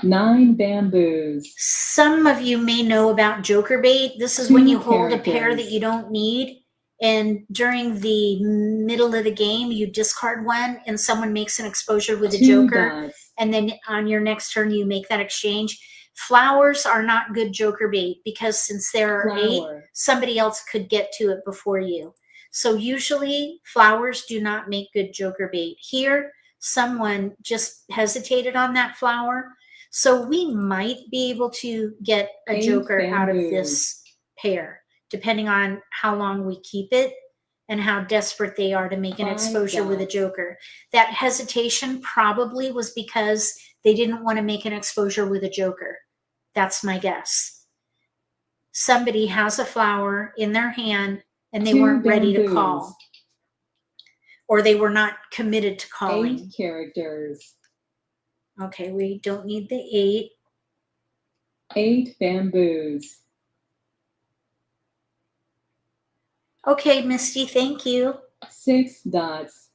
9 bamboos. Some of you may know about joker bait. This is when you hold a pair that you don't need, and during the middle of the game you discard one and someone makes an exposure with a 2 joker dots. And then on your next turn you make that exchange. Flowers are not good joker bait because since there are 8, somebody else could get to it before you. So usually flowers do not make good joker bait. Here someone just hesitated on that flower, so we might be able to get a joker out of this pair depending on how long we keep it and how desperate they are to make an exposure with a joker. That hesitation probably was because they didn't want to make an exposure with a joker. That's my guess. Somebody has a flower in their hand and they weren't ready to call. Or they were not committed to calling. 8 characters. Okay, we don't need the 8. 8 bamboos. Okay, Misty, thank you. 6 dots.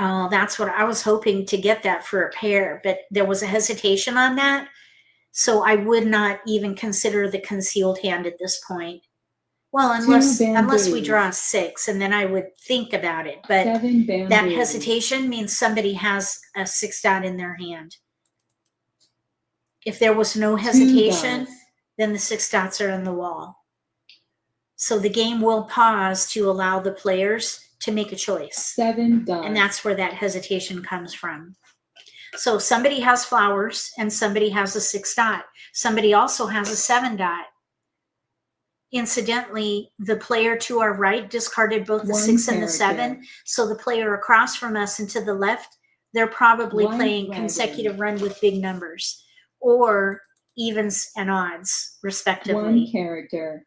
Oh, that's what I was hoping to get that for a pair, but there was a hesitation on that. So I would not even consider the concealed hand at this point. Well, unless we draw a 6, and then I would think about it. But 7 bamboos. that hesitation means somebody has a 6 dot in their hand. If there was no hesitation, then the 6 dots are in the wall. So the game will pause to allow the players to make a choice. 7 dots. And that's where that hesitation comes from. So somebody has flowers and somebody has a 6 dot. Somebody also has a 7 dot. Incidentally, the player to our right discarded both the 6 and the 7. So the player across from us and to the left, they're probably playing consecutive run with big numbers or evens and odds, respectively. 1 character.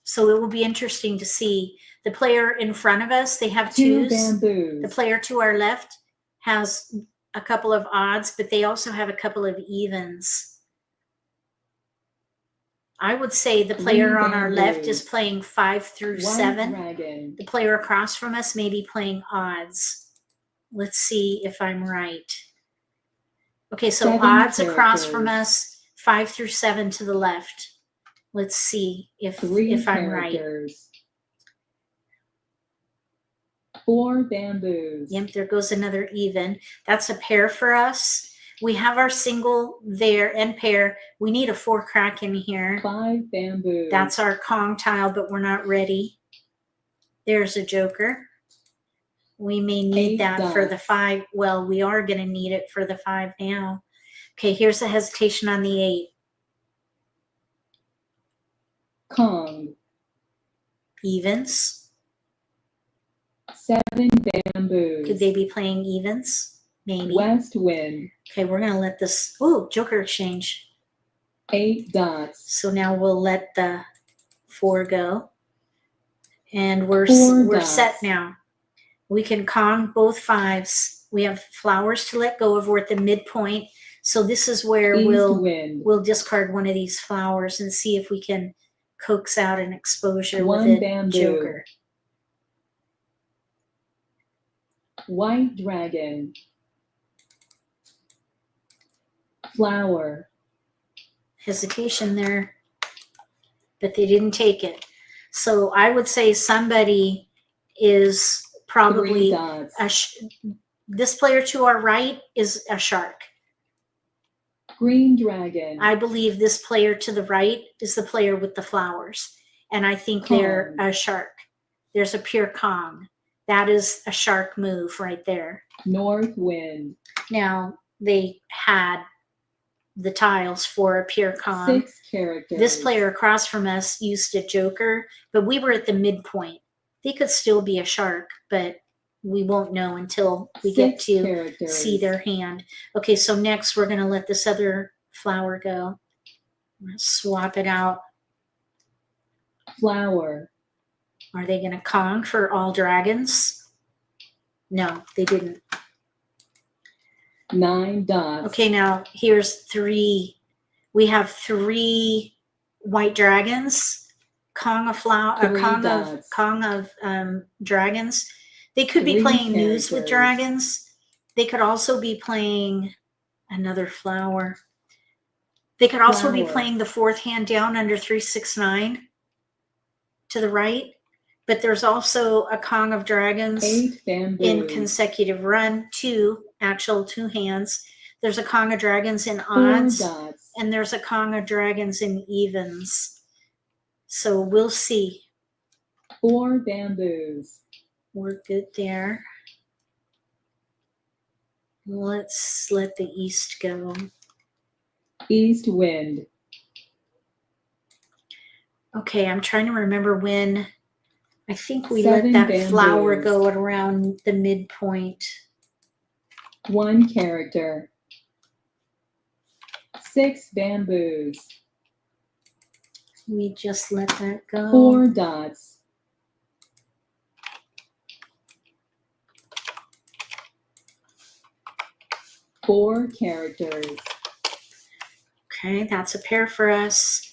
So it will be interesting to see. The player in front of us, they have 2 2s. bamboos. The player to our left has a couple of odds, but they also have a couple of evens. I would say the player on our left is playing 5 through 7. Dragon. The player across from us may be playing odds. Let's see if I'm right. Okay, so 7 odds characters. across from us, 5 through 7 to the left. Let's see if I'm right. 4 bamboos. Yep, there goes another even. That's a pair for us. We have our single there and pair. We need a 4 crack in here. 5 bamboos. That's our Kong tile, but we're not ready. There's a joker. We may need that for the 5. Well, we are going to need it for the 5 now. Okay, here's the hesitation on the 8. Kong. Evens. 7 bamboos. Could they be playing evens? Maybe. West wind. Okay, we're going to let this. Oh, joker exchange. 8 dots. So now we'll let the 4 go. And we're set now. We can Kong both 5s. We have flowers to let go of. We're at the midpoint. So this is where we'll discard one of these flowers and see if we can coax out an exposure with a joker. White dragon. Flower. Hesitation there, but they didn't take it. So I would say somebody is probably 3 dots. This player to our right is a shark. Green dragon. I believe this player to the right is the player with the flowers, and I think they're a shark. There's a pure Kong. That is a shark move right there. North wind. Now they had the tiles for a pure Kong. 6 characters. This player across from us used a joker, but we were at the midpoint. They could still be a shark, but we won't know until we get to see their hand. Okay, so next we're going to let this other flower go. Swap it out. Flower. Are they going to Kong for all dragons? No, they didn't. 9 dots. Okay, now here's 3. We have 3 white dragons. Kong of dragons. They could be playing news with dragons. They could also be playing another flower. They could also be playing the 4th hand down under 369 to the right. But there's also a Kong of dragons 8 bamboos. in consecutive run, 2 hands. There's a Kong of dragons in 4 odds, dots. and there's a Kong of dragons in evens. So we'll see. 4 bamboos. We're good there. Let's let the east go. East wind. Okay, I'm trying to remember when. I think we 7 let that bamboos. flower go at around the midpoint. 1 character. 6 bamboos. We just let that go. 4 dots. 4 characters. Okay, that's a pair for us.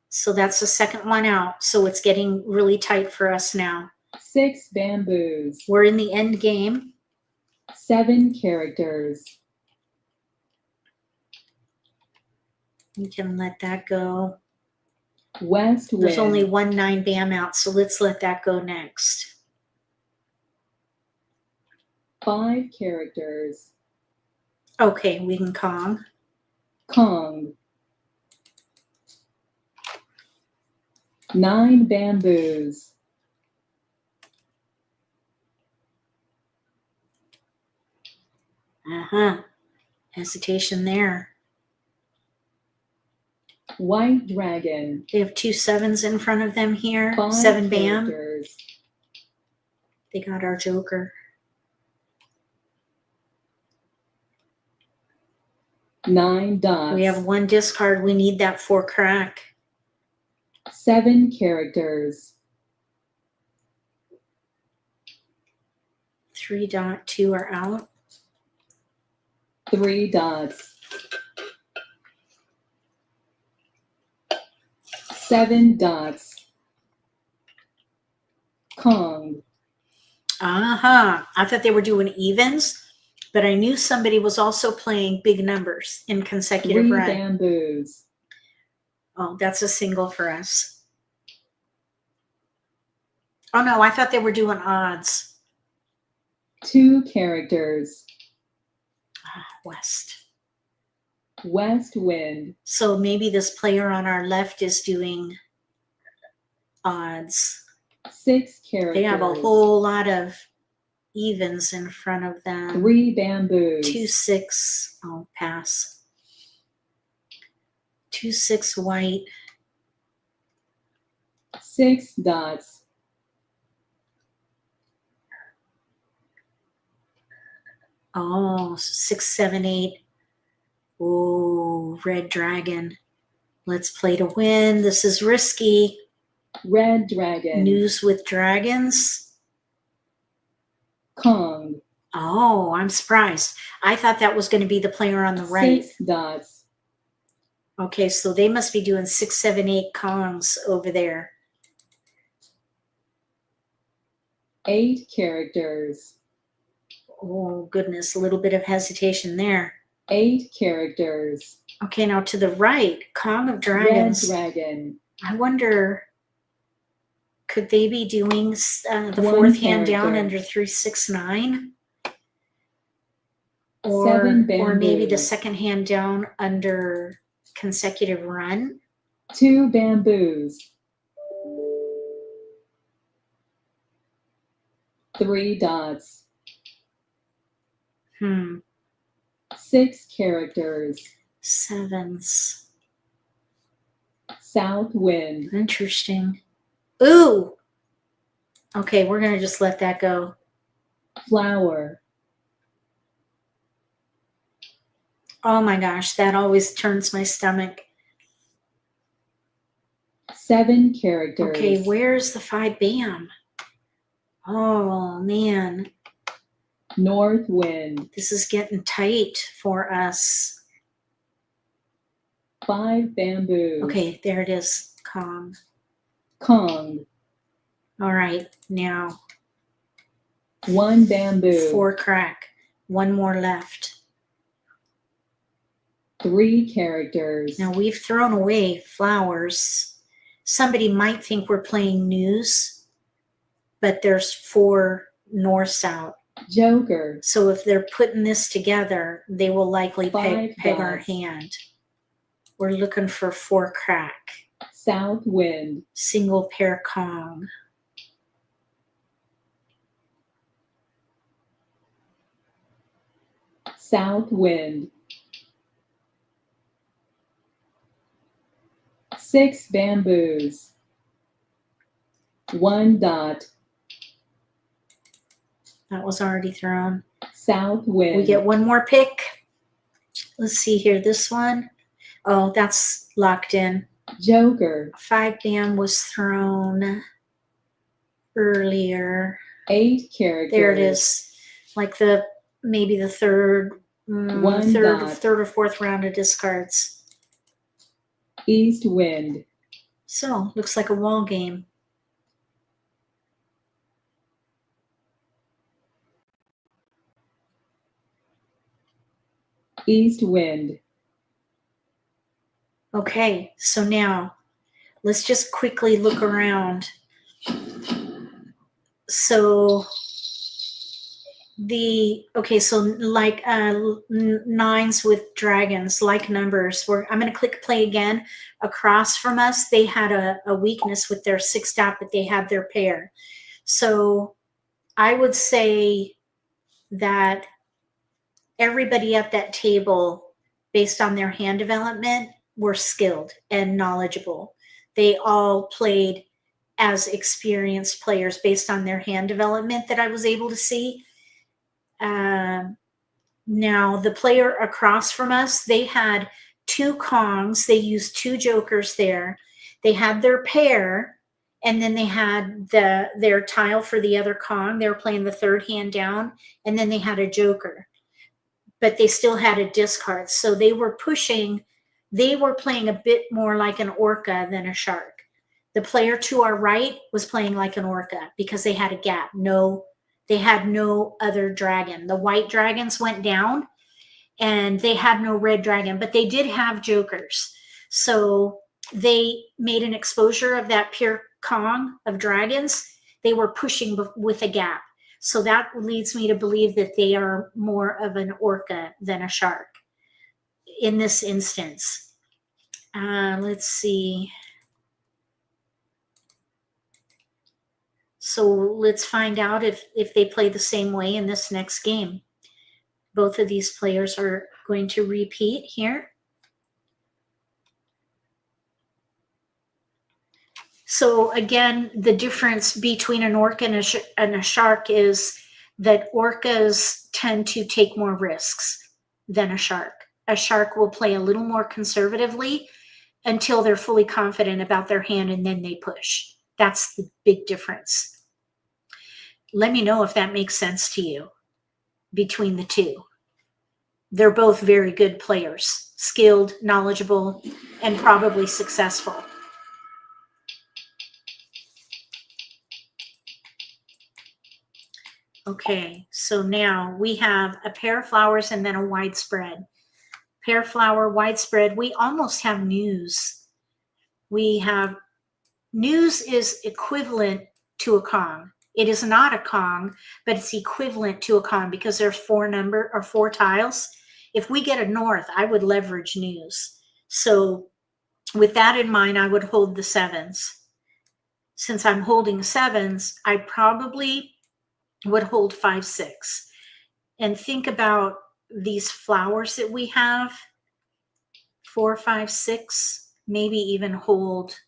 So that's the second one out. So it's getting really tight for us now. 6 bamboos. We're in the end game. 7 characters. We can let that go. West wind. There's only 1 9 bam out, so let's let that go next. 5 characters. Okay, we can Kong. Kong. 9 bamboos. Hesitation there. White dragon. They have 2 7s in front of them here. 5 7 bam. characters. They got our joker. 9 dots. We have 1 discard. We need that 4 crack. 7 characters. 3 dot, 2 are out. 3 dots. 7 dots. Kong. I thought they were doing evens, but I knew somebody was also playing big numbers in consecutive 3 run. bamboos. Oh, that's a single for us. Oh no, I thought they were doing odds. 2 characters. West. West wind. So maybe this player on our left is doing odds. 6 characters. They have a whole lot of evens in front of them. 3 bamboos. 2 6. Oh, pass. 2 6 white. 6 dots. Oh, 6 7 8. Oh, red dragon. Let's play to win. This is risky. Red dragon. News with dragons. Kong. Oh, I'm surprised. I thought that was going to be the player on the right. 6 dots. Okay, so they must be doing 6 7 8 Kongs over there. 8 characters. Oh, goodness. A little bit of hesitation there. 8 characters. Okay, now to the right, Kong of Dragons. Red dragon. I wonder, could they be doing the 1 4th hand down character. under 3 6 9? 7 Or maybe the bamboos. 2nd hand down under consecutive run? 2 bamboos. 3 dots. 6 characters. 7s. South wind. Interesting. Ooh! Okay, we're going to just let that go. Flower. Oh my gosh, that always turns my stomach. 7 characters. Okay, where's the 5 bam? Oh man, North wind. this is getting tight for us. 5 bamboos. Okay, there it is. Kong. Kong. All right, now 1 bamboo. 4 crack. 1 more left. 3 characters. Now we've thrown away flowers. Somebody might think we're playing news, but there's 4 norths out. Joker. So if they're putting this together, they will likely 5 peg our dots. hand. We're looking for 4 crack. South wind. Single pair Kong. South wind. 6 bamboos. 1 dot. That was already thrown. South wind. We get 1 more pick. Let's see here. This one. Oh, that's locked in. Joker. 5 bam was thrown earlier. 8 characters. There it is. Like maybe the third or fourth round of discards. East wind. So looks like a wall game. East wind. Okay, so now let's just quickly look around. So so like nines with dragons, like numbers. I'm going to click play again. Across from us, they had a weakness with their 6 dot, but they had their pair. So I would say that everybody at that table, based on their hand development, were skilled and knowledgeable. They all played as experienced players based on their hand development that I was able to see. Now, the player across from us, they had 2 Kongs. They used 2 jokers there. They had their pair, and then they had their tile for the other Kong. They were playing the 3rd hand down, and then they had a joker. But they still had a discard. So they were playing a bit more like an orca than a shark. The player to our right was playing like an orca because they had a gap. They had no other dragon. The white dragons went down and they had no red dragon, but they did have jokers. So they made an exposure of that pure Kong of dragons. They were pushing with a gap. So that leads me to believe that they are more of an orca than a shark in this instance. Let's see. So let's find out if they play the same way in this next game. Both of these players are going to repeat here. So again, the difference between an orca and a shark is that orcas tend to take more risks than a shark. A shark will play a little more conservatively until they're fully confident about their hand, and then they push. That's the big difference. Let me know if that makes sense to you between the two. They're both very good players, skilled, knowledgeable, and probably successful. Okay, so now we have a pair of flowers and then a widespread. Pair flower, widespread. We almost have news. We have news is equivalent to a Kong. It is not a Kong, but it's equivalent to a Kong because there's 4 tiles. If we get a north, I would leverage news. So with that in mind, I would hold the 7s. Since I'm holding 7s, I probably would hold 5, 6. And think about these flowers that we have, 4, 5, 6, maybe even hold.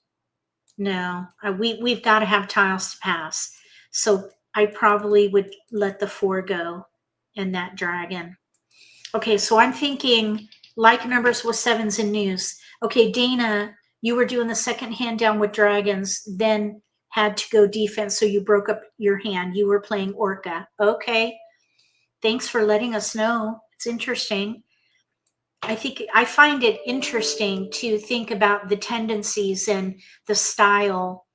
No, we've got to have tiles to pass. So I probably would let the 4 go and that dragon. Okay, so I'm thinking like numbers with 7s and news. Okay, Dana, you were doing the 2nd hand down with dragons, then had to go defense, so you broke up your hand. You were playing orca. Okay, thanks for letting us know. It's interesting. I find it interesting to think about the tendencies and the style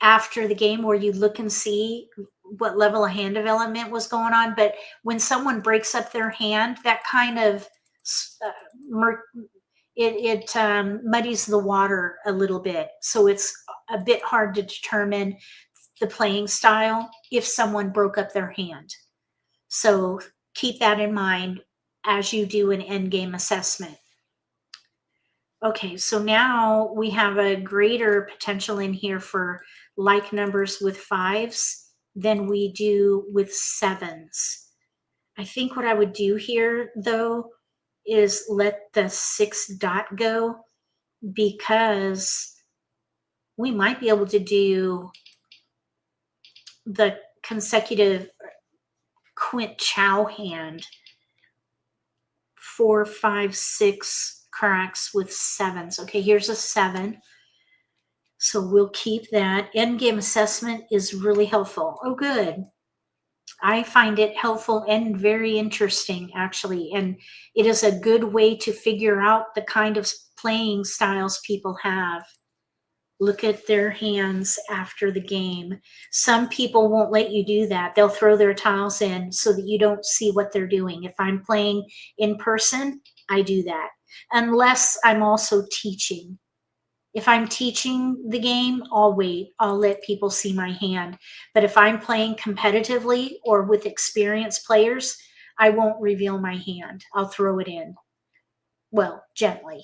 after the game where you look and see what level of hand development was going on. But when someone breaks up their hand, that kind of muddies the water a little bit. So it's a bit hard to determine the playing style if someone broke up their hand. So keep that in mind as you do an endgame assessment. Okay, so now we have a greater potential in here for like numbers with 5s than we do with 7s. I think what I would do here, though, is let the 6 dot go, because we might be able to do the consecutive quint chow hand, 4, 5, 6 cracks with 7s. Okay, here's a 7. So we'll keep that. Endgame assessment is really helpful. Oh, good. I find it helpful and very interesting, actually. And it is a good way to figure out the kind of playing styles people have. Look at their hands after the game. Some people won't let you do that. They'll throw their tiles in so that you don't see what they're doing. If I'm playing in person, I do that. Unless I'm also teaching. If I'm teaching the game, I'll wait. I'll let people see my hand. But if I'm playing competitively or with experienced players, I won't reveal my hand. I'll throw it in. Well, gently.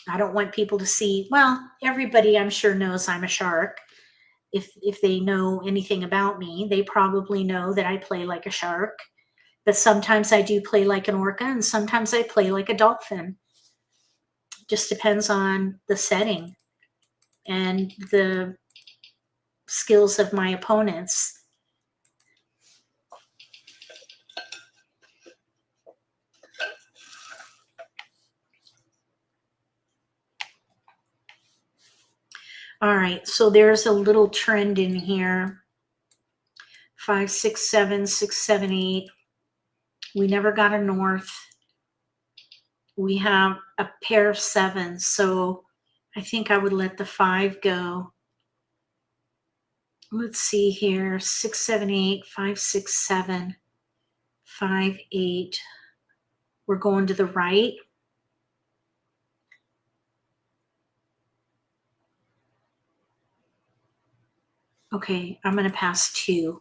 I don't want people to see, well, everybody I'm sure knows I'm a shark. If they know anything about me, they probably know that I play like a shark. But sometimes I do play like an orca and sometimes I play like a dolphin. Just depends on the setting and the skills of my opponents. All right, so there's a little trend in here. 5, 6, 7, 6, 7, 8. We never got a north. We have a pair of sevens, so I think I would let the 5 go. Let's see here. 6, 7, 8, 5, 6, 7, 5, 8. We're going to the right. Okay, I'm going to pass 2.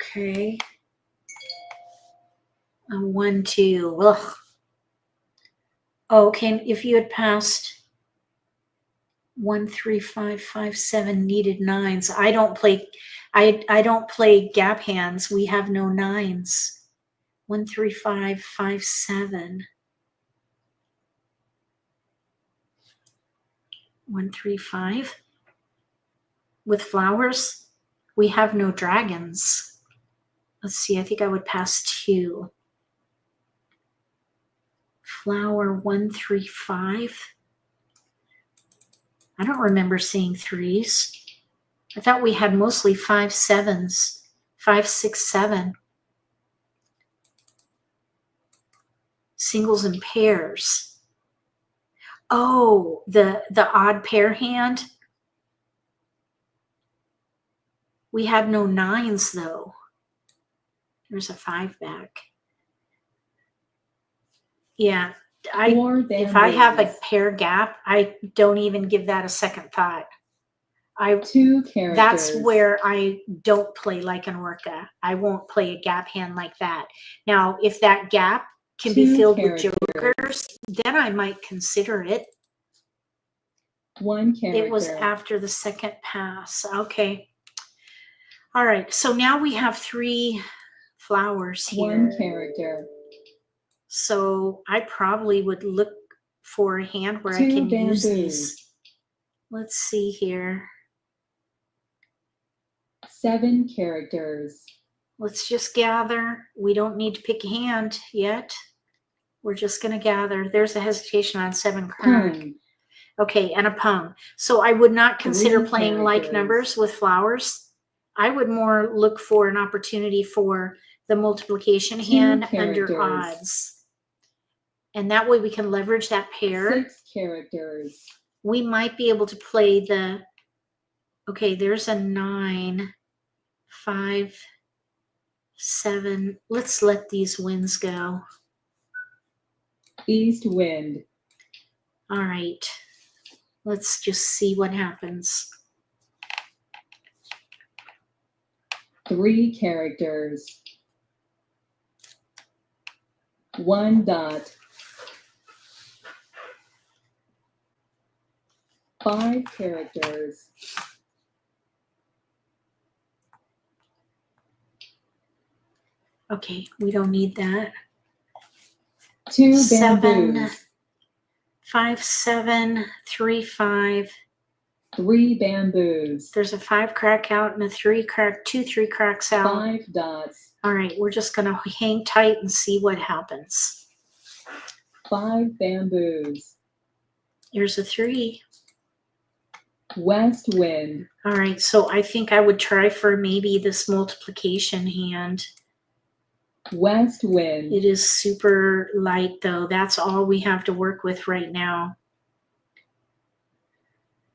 Okay. 1, 2. Ugh. Oh, okay, if you had passed 1, 3, 5, 5, 7 needed 9s. I don't play gap hands. We have no 9s. 1, 3, 5, 5, 7. 1, 3, 5. With flowers, we have no dragons. Let's see, I think I would pass 2. Flower 1, 3, 5. I don't remember seeing 3s. I thought we had mostly 5, 7s. 5, 6, 7. Singles and pairs. Oh, the odd pair hand. We had no 9s though. There's a 5 back. Yeah, if I have a pair gap, I don't even give that a second thought. 2 characters. That's where I don't play like an orca. I won't play a gap hand like that. Now, if that gap can be filled with jokers, then I might consider it. 1 character. It was after the second pass. Okay. All right. So now we have 3 flowers here. 1 character. So I probably would look for a hand where I can use these. Let's see here. 7 characters. Let's just gather. We don't need to pick a hand yet. We're just going to gather. There's a hesitation on 7 card. Okay, and a pung. So I would not consider playing like numbers with flowers. I would more look for an opportunity for the multiplication hand under odds. And that way we can leverage that pair. 6 characters. We might be able to play the, okay, there's a 9, 5, 7. Let's let these winds go. East wind. All right. Let's just see what happens. 3 characters. 1 dot. 5 characters. Okay, we don't need that. 2 7, bamboos. 5, 7, 3, 5. 3 bamboos. There's a 5 crack out and a 3 crack, 2 3 cracks out. 5 dots. All right, we're just going to hang tight and see what happens. 5 bamboos. Here's a 3. West wind. All right, so I think I would try for maybe this multiplication hand. West wind. It is super light though. That's all we have to work with right now.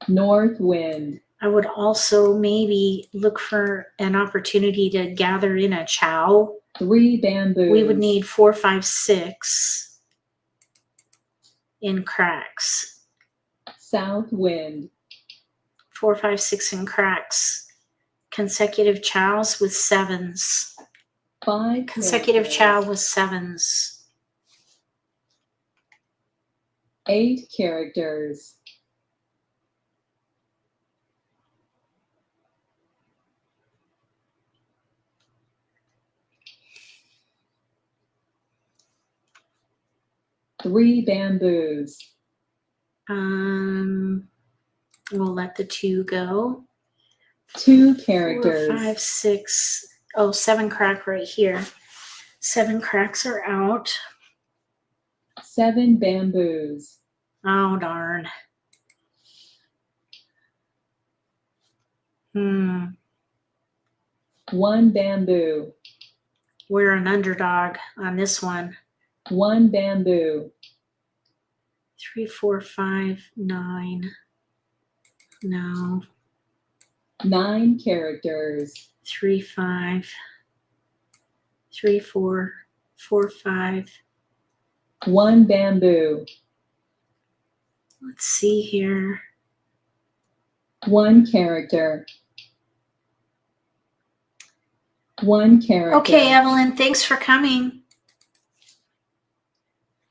North wind. I would also maybe look for an opportunity to gather in a chow. 3 bamboos. We would need 4, 5, 6 in cracks. South wind. 4, 5, 6 in cracks. Consecutive chows with 7s. 5 Consecutive characters. chow with 7s. 8 characters. Three bamboos. We'll let the 2 go. 2 4, characters. 5, 6. Oh, 7 crack right here. 7 cracks are out. 7 bamboos. Oh, darn. 1 bamboo. We're an underdog on this one. 1 bamboo. 3, 4, 5, 9. No. 9 characters. 3, 5. 3, 4. 4, 5. 1 bamboo. Let's see here. 1 character. 1 character. Okay, Evelyn, thanks for coming.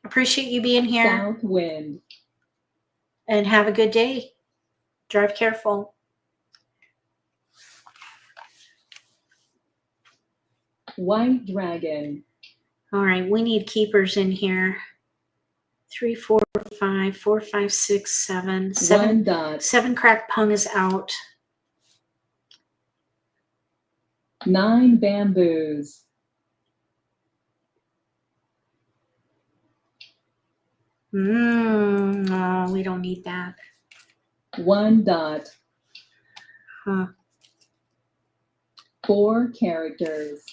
Appreciate you being here. South wind. And have a good day. Drive careful. White dragon. All right, we need keepers in here. 3, 4, 5, 4, 5, 6, 7. 1 dot. 7 crack pung is out. 9 bamboos. No, we don't need that. 1 dot. Huh. 4 characters.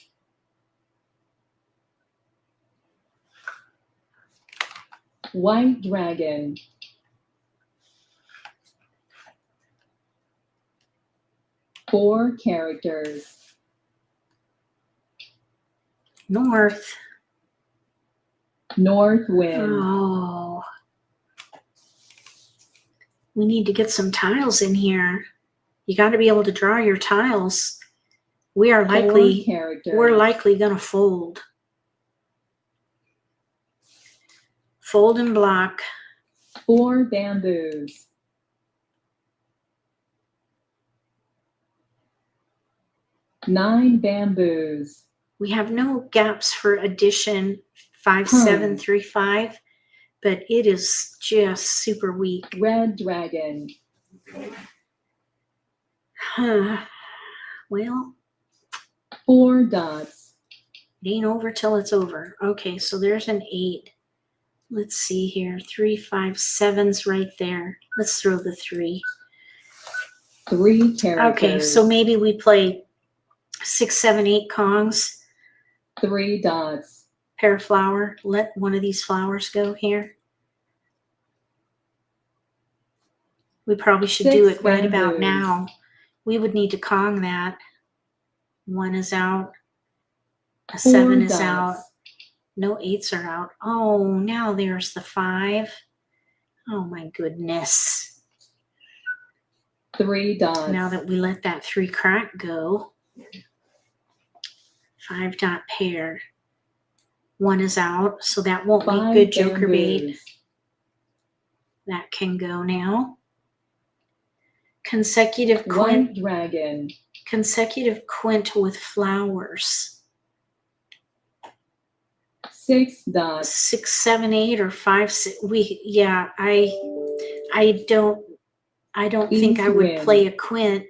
White dragon. 4 characters. North. North wind. Oh. We need to get some tiles in here. You got to be able to draw your tiles. We are 4 likely, characters. we're likely going to fold. Fold and block. 4 bamboos. 9 bamboos. We have no gaps for addition 5, Pung. 7, 3, 5, but it is just super weak. Red dragon. Well, 4 dots. it ain't over till it's over. Okay, so there's an 8. Let's see here. 3, 5, 7's right there. Let's throw the 3. 3 characters. Okay, so maybe we play 6, 7, 8 Kongs. 3 dots. Pair of flower. Let one of these flowers go here. We probably should do 6 it right about bamboos. now. We would need to Kong that. 1 is out. A 4 7 is dots. out. No 8s are out. Oh, now there's the 5. Oh my goodness. 3 dots. Now that we let that 3 crack go. 5 dot pair. 1 is out, so that won't 5 make good joker bait. bamboos. That can go now. Consecutive quint. White dragon. Consecutive quint with flowers. 6 dots. 6, 7, 8, or 5, 6. I don't think East I would wind. play a quint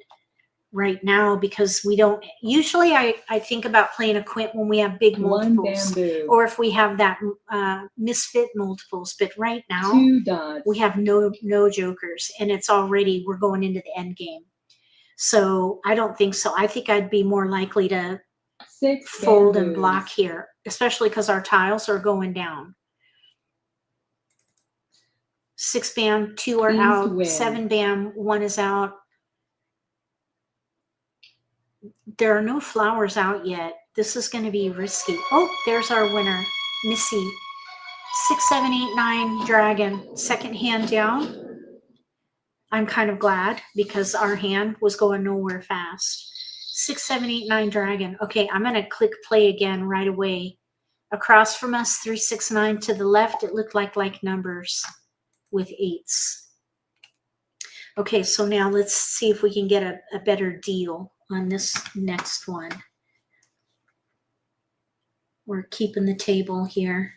right now because we don't usually I think about playing a quint when we have big One multiples bamboo. or if we have that misfit multiples, but right now 2 dots. we have no jokers and it's already we're going into the end game. So I don't think so. I think I'd be more likely to 6 fold and bamboos. block here, especially because our tiles are going down. 6 bam, 2 are East out, wind. 7 bam, 1 is out. There are no flowers out yet. This is going to be risky. Oh, there's our winner, Missy. 6, 7, 8, 9, dragon. Second hand down. I'm kind of glad because our hand was going nowhere fast. 6, 7, 8, 9, dragon. Okay, I'm going to click play again right away. Across from us, 3, 6, 9. To the left, it looked like numbers with 8s. Okay, so now let's see if we can get a better deal on this next one. We're keeping the table here.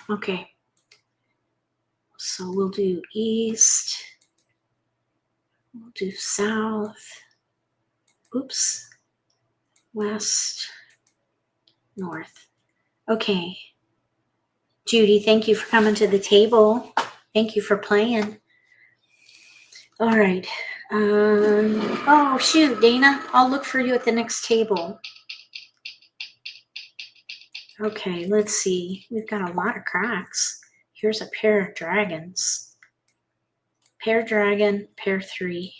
Okay, so we'll do east, we'll do south, oops, west, north. Okay, Judy, thank you for coming to the table. Thank you for playing. All right. Oh, shoot, Dana, I'll look for you at the next table. Okay, let's see. We've got a lot of cracks. Here's a pair of dragons. Pair dragon, pair 3.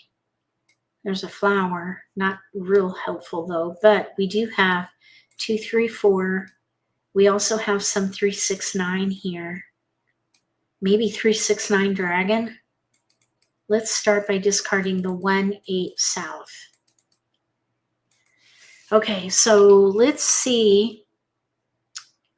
There's a flower. Not real helpful though, but we do have 2, 3, 4. We also have some 3, 6, 9 here. Maybe 3, 6, 9 dragon. Let's start by discarding the 1, 8 south. Okay, so let's see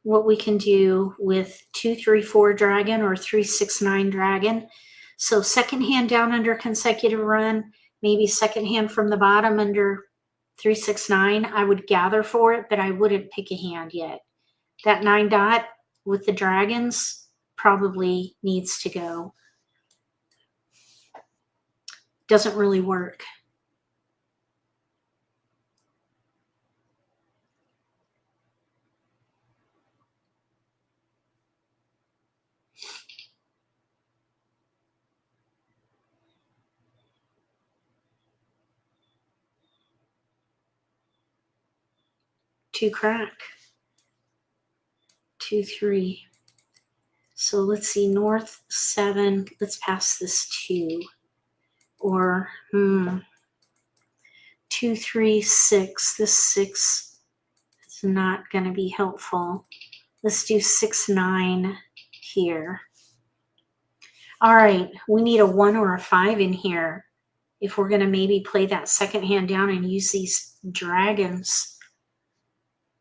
what we can do with 2, 3, 4 dragon or 3, 6, 9 dragon. So second hand down under consecutive run, maybe second hand from the bottom under 3, 6, 9. I would gather for it, but I wouldn't pick a hand yet. That 9 dot with the dragons probably needs to go. Doesn't really work. Two crack. 2, 3. So let's see, north 7. Let's pass this 2. Or 2, 3, 6. This 6 is not going to be helpful. Let's do 6, 9 here. All right, we need a 1 or a 5 in here if we're going to maybe play that second hand down and use these dragons,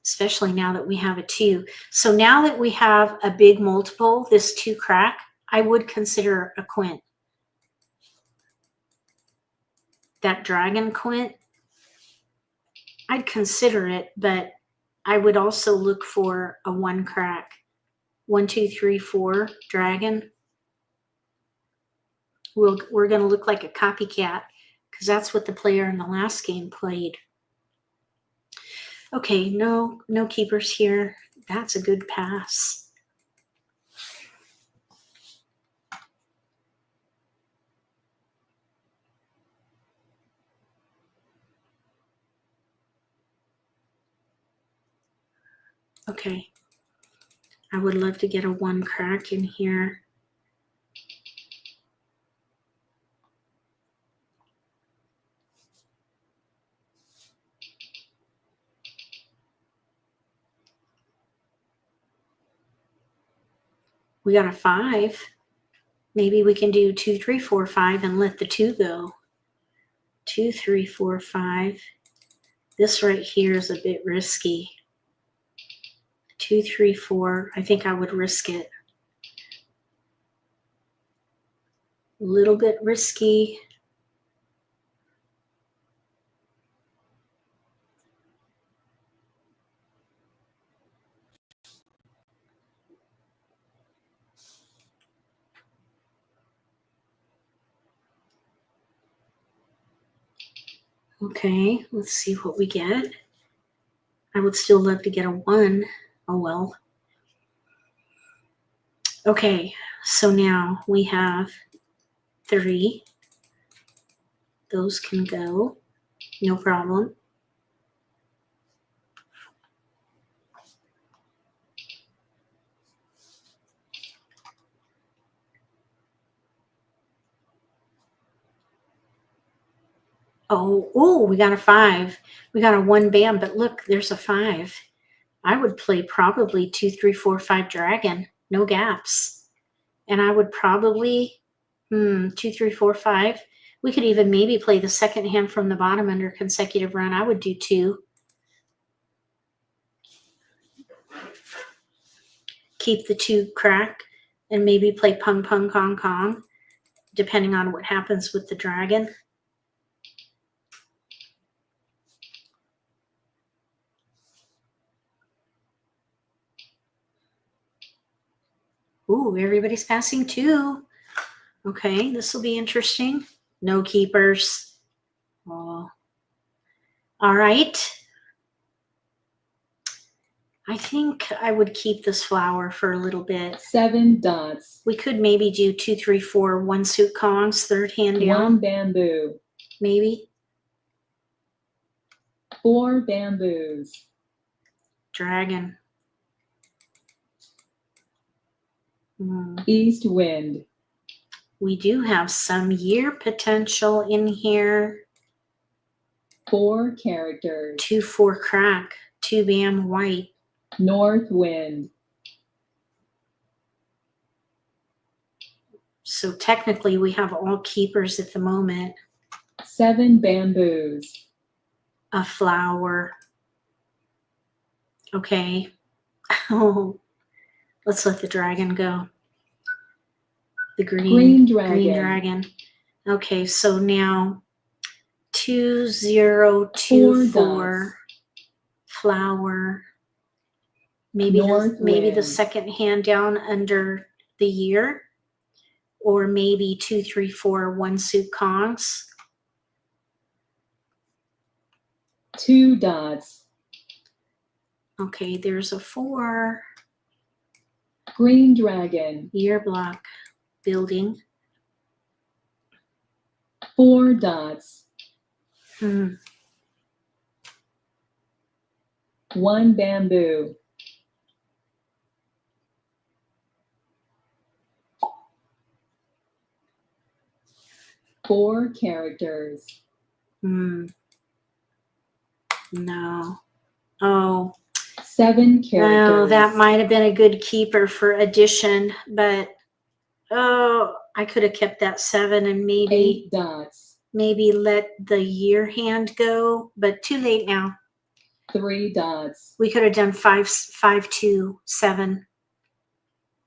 especially now that we have a 2. So now that we have a big multiple, this 2 crack, I would consider a quint. That dragon quint, I'd consider it, but I would also look for a 1 crack. 1, 2, 3, 4 dragon. We're going to look like a copycat because that's what the player in the last game played. Okay, no keepers here. That's a good pass. Okay, I would love to get a 1 crack in here. We got a 5. Maybe we can do 2, 3, 4, 5 and let the 2 go. 2, 3, 4, 5. This right here is a bit risky. 2, 3, 4. I think I would risk it. A little bit risky. Okay, let's see what we get. I would still love to get a 1. Oh well. Okay, so now we have 3. Those can go, no problem. Oh, we got a 5. We got a 1 bam, but look, there's a 5. I would play probably 2, 3, 4, 5 dragon, no gaps. And I would probably, 2, 3, 4, 5. We could even maybe play the second hand from the bottom under consecutive run. I would do 2. Keep the 2 crack and maybe play pung, pung, kong, kong, depending on what happens with the dragon. Ooh, everybody's passing 2. Okay, this will be interesting. No keepers. Oh. All right. I think I would keep this flower for a little bit. 7 dots. We could maybe do 2, 3, 4, 1 suit kongs, third hand down. 1 bamboo. Maybe. 4 bamboos. Dragon. East wind. We do have some year potential in here. 4 characters. 2, 4 crack. 2 bam white. North wind. So technically we have all keepers at the moment. 7 bamboos. A flower. Okay. Oh, let's let the dragon go. The green dragon. Okay, so now 2, 0, 2, 4 flower. Maybe the second hand down under the year, or maybe 2, 3, 4 1 suit kongs. 2 dots. Okay, there's a 4. Green dragon. Year block building. 4 dots. 1 bamboo. 4 characters. No. Oh. 7 characters. Well, that might have been a good keeper for addition, but I could have kept that 7 and maybe 8 dots. Maybe let the year hand go, but too late now. 3 dots. We could have done 5, 5, 2, 7.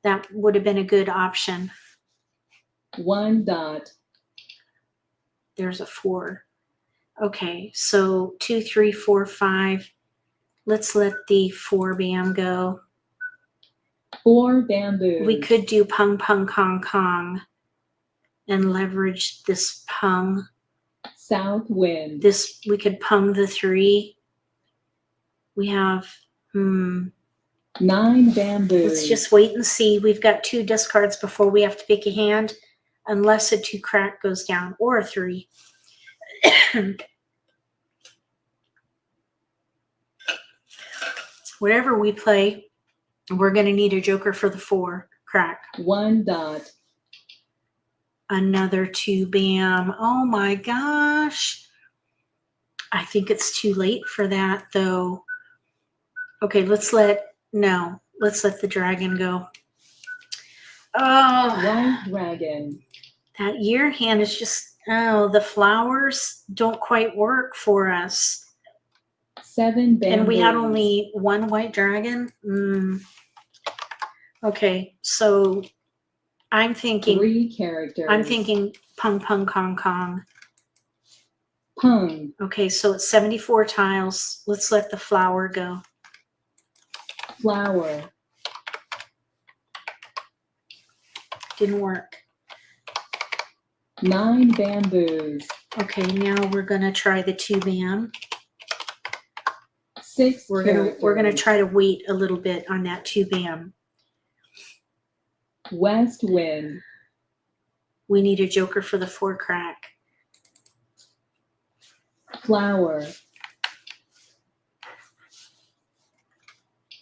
That would have been a good option. 1 dot. There's a 4. Okay, so 2, 3, 4, 5. Let's let the 4 bam go. 4 bamboos. We could do pung, pung, kong, kong and leverage this pung. South wind. This, we could pung the 3. We have, 9 bamboos. Let's just wait and see. We've got 2 discards before we have to pick a hand, unless a 2 crack goes down, or a 3. Whatever we play, we're going to need a joker for the 4 crack. 1 dot. Another 2 bam. Oh my gosh. I think it's too late for that though. Okay, let's let the dragon go. Oh, White dragon. that year hand is just, oh, the flowers don't quite work for us. 7 bamboos. And we had only one white dragon. Okay, so I'm thinking 3 characters. I'm thinking pung pung kong kong. Pung. Okay, so it's 74 tiles. Let's let the flower go. Flower. Didn't work. 9 bamboos. Okay, now we're gonna try the 2 bam. 6 We're characters. gonna try to wait a little bit on that 2 bam. West wind. We need a joker for the 4 crack. Flower.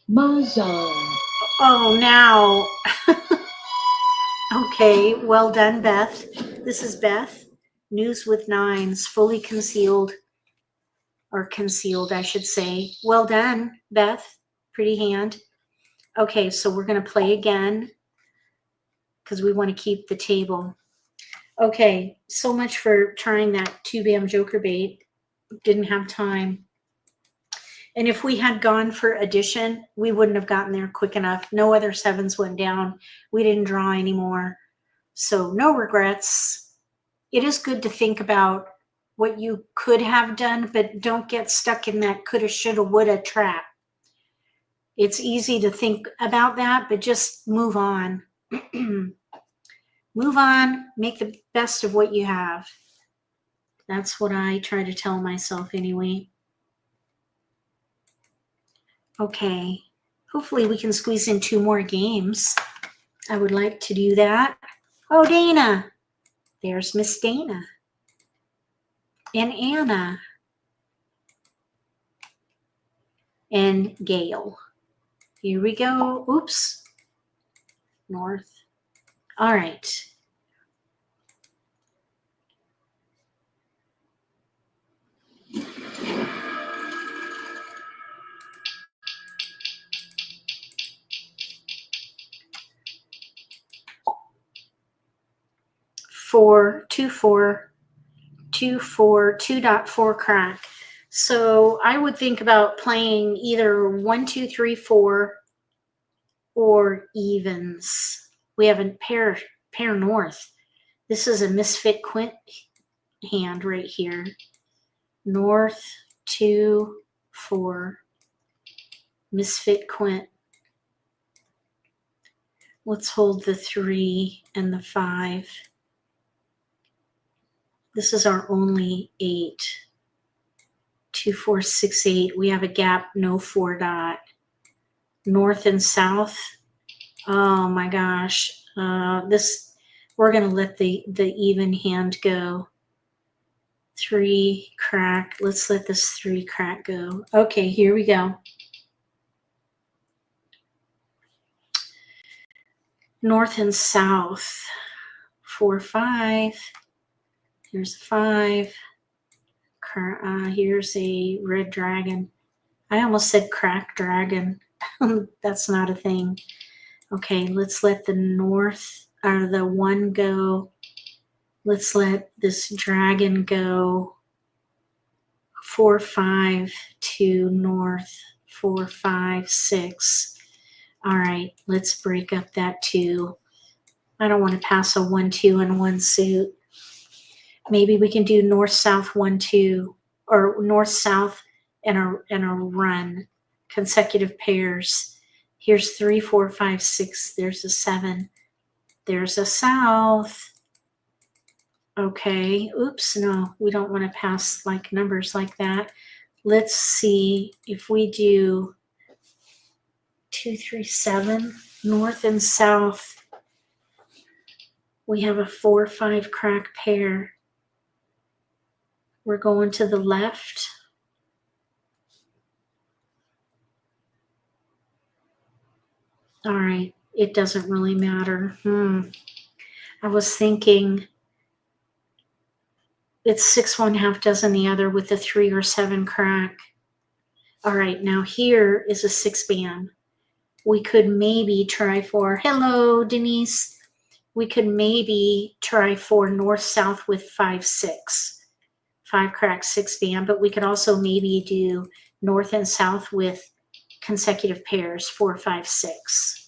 Mah Jongg. Oh, now. Okay, well done, Beth. This is Beth. News with 9s, fully concealed, or concealed, I should say. Well done, Beth. Pretty hand. Okay, so we're going to play again because we want to keep the table. Okay, so much for trying that 2 bam joker bait. Didn't have time. And if we had gone for addition, we wouldn't have gotten there quick enough. No other 7s went down. We didn't draw anymore. So no regrets. It is good to think about what you could have done, but don't get stuck in that coulda, shoulda, woulda trap. It's easy to think about that, but just move on. Move on, make the best of what you have. That's what I try to tell myself anyway. Okay, hopefully we can squeeze in 2 more games. I would like to do that. Oh, Dana. There's Miss Dana. And Anna. And Gail. Here we go. Oops. North. All right. Four, 2, 4, 2, 4, 2.4 crack. So I would think about playing either 1, 2, 3, 4 or evens. We have a pair north. This is a misfit quint hand right here. North, 2, 4. Misfit quint. Let's hold the 3 and the 5. This is our only 8. 2, 4, 6, 8. We have a gap, no 4 dot. North and south. Oh my gosh. We're gonna let the even hand go. 3 crack. Let's let this 3 crack go. Okay, here we go. North and south. 4, 5. Here's a 5. Here's a red dragon. I almost said crack dragon. That's not a thing. Okay, let's let the north or the 1 go. Let's let this dragon go. 4, 5, 2 north. 4, 5, 6. All right, let's break up that 2. I don't want to pass a 1, 2 and 1 suit. Maybe we can do north, south, 1, 2, or north, south, and a run, consecutive pairs. Here's 3, 4, 5, 6. There's a 7. There's a south. Okay. Oops. No, we don't want to pass like numbers like that. Let's see if we do 2, 3, 7, north and south. We have a 4, 5 crack pair. We're going to the left. All right, it doesn't really matter. I was thinking it's 6, 1/2 dozen the other with the 3 or 7 crack. All right, now here is a 6 bam. We could maybe try for, hello, Denise. we could maybe try 4 north south with 5 6, 5 crack 6 bam, but we could also maybe do north and south with consecutive pairs 4 5 6.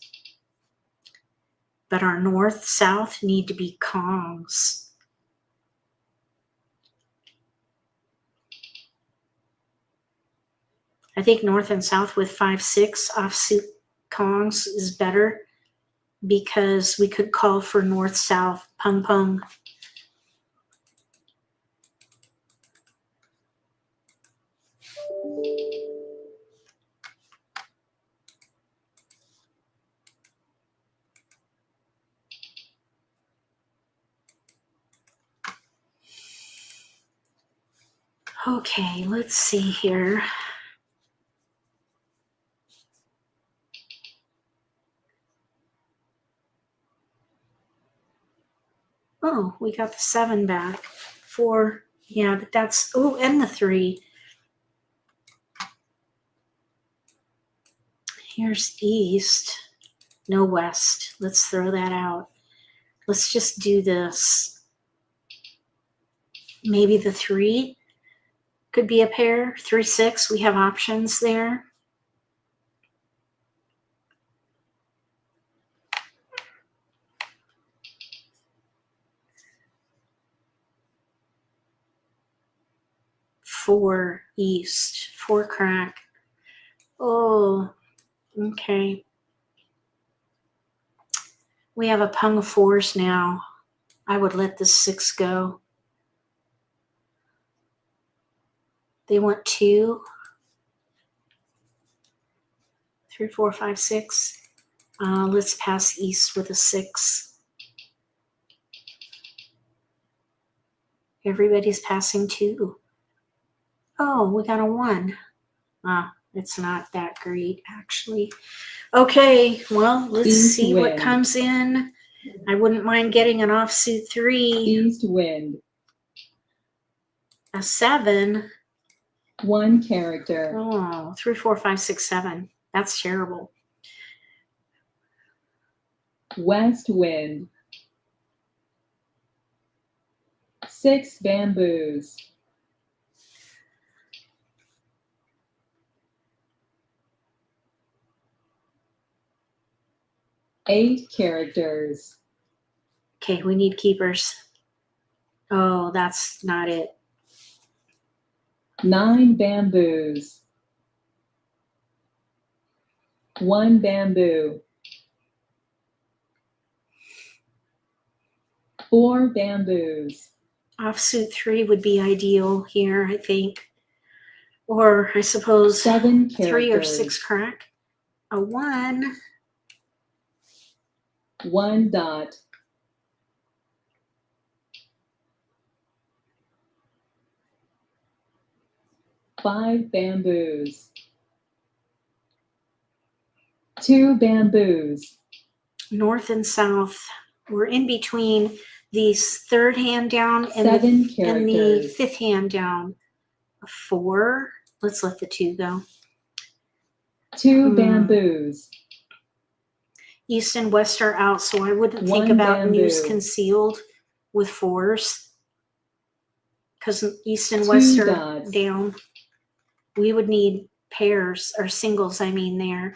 But our north south need to be kongs. I think north and south with 5 6 offsuit kongs is better, because we could call for north south pung pung. Okay, let's see here. Oh, we got the 7 back. 4, yeah, but that's, oh, and the 3. Here's east, no west. Let's throw that out. Let's just do this. Maybe the 3 could be a pair. 3 6, we have options there. Four east, 4 crack. Oh, okay. We have a pung of 4s now. I would let the 6 go. They want 2, 3, 4, 5, 6. Let's pass east with a 6. Everybody's passing 2. Oh, we got a 1. It's not that great, actually. Okay, well, let's East see what wind. comes in. I wouldn't mind getting an offsuit 3, East wind. a 7. 1 character. Oh, 3, 4, 5, 6, 7. That's terrible. West wind. 6 bamboos. 8 characters. Okay, we need keepers. Oh, that's not it. 9 bamboos. 1 bamboo. 4 bamboos. Offsuit 3 would be ideal here, I think. Or I suppose 7 3 or characters. 6 crack. A 1. 1 dot. 5 bamboos. 2 bamboos. North and south. We're in between these 3rd hand down and 7 the characters. 5th hand down. A 4. Let's let the 2 go. 2 bamboos. East and west are out, so I wouldn't think 1 about bamboo. news concealed with 4s. Because east and 2 west are dots. down. We would need pairs, or singles, I mean, there.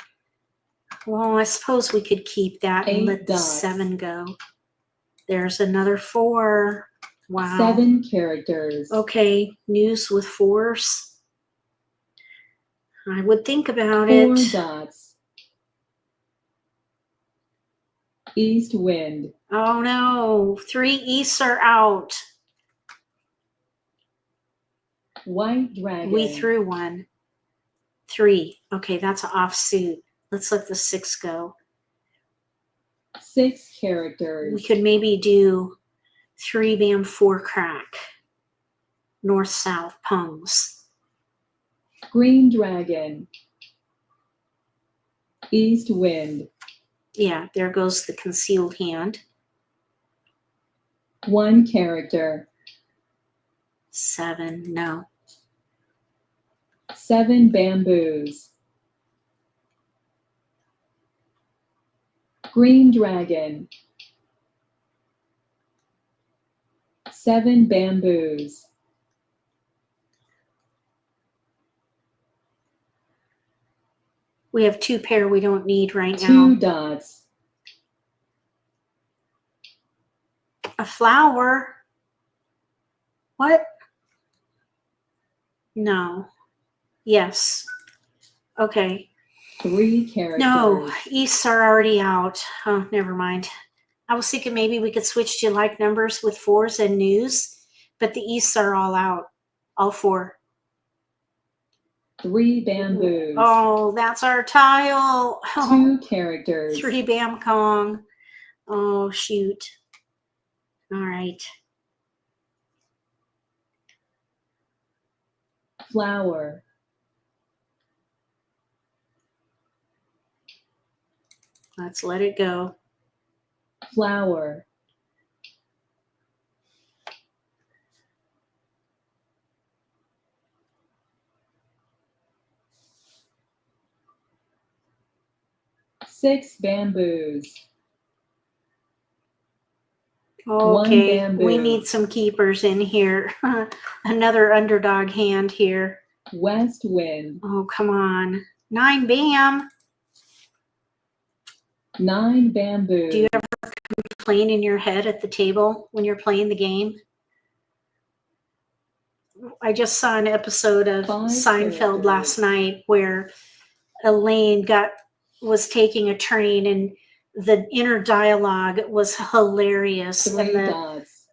Well, I suppose we could keep that and 8 let the dots. 7 go. There's another 4. Wow. 7 characters. Okay, news with 4s. I would think about 4 it. dots. East wind. Oh no, 3 easts are out. White dragon. We threw 1. 3. Okay, that's an offsuit. Let's let the 6 go. 6 characters. We could maybe do 3 bam 4 crack. North south pungs. Green dragon. East wind. Yeah, there goes the concealed hand. 1 character. 7, no. 7 bamboos. Green dragon. 7 bamboos. We have 2 pair we don't need right 2 now. dots. A flower. What? No. Yes. Okay. 3 characters. No, Easts are already out. Oh, never mind. I was thinking maybe we could switch to like numbers with 4s and news, but the Easts are all out. All 4. 3 bamboos. Oh, that's our tile. 2 characters. 3 Bam Kong. Oh, shoot. All right. Flower. Let's let it go. Flower. Six bamboos. Okay, bamboo. we need some keepers in here. Another underdog hand here. West wind. Oh, come on. 9 Bam. 9 bamboo. Do you ever complain in your head at the table when you're playing the game? I just saw an episode of 5 Seinfeld characters. last night where Elaine was taking a train, and the inner dialogue was hilarious. 3 And dots.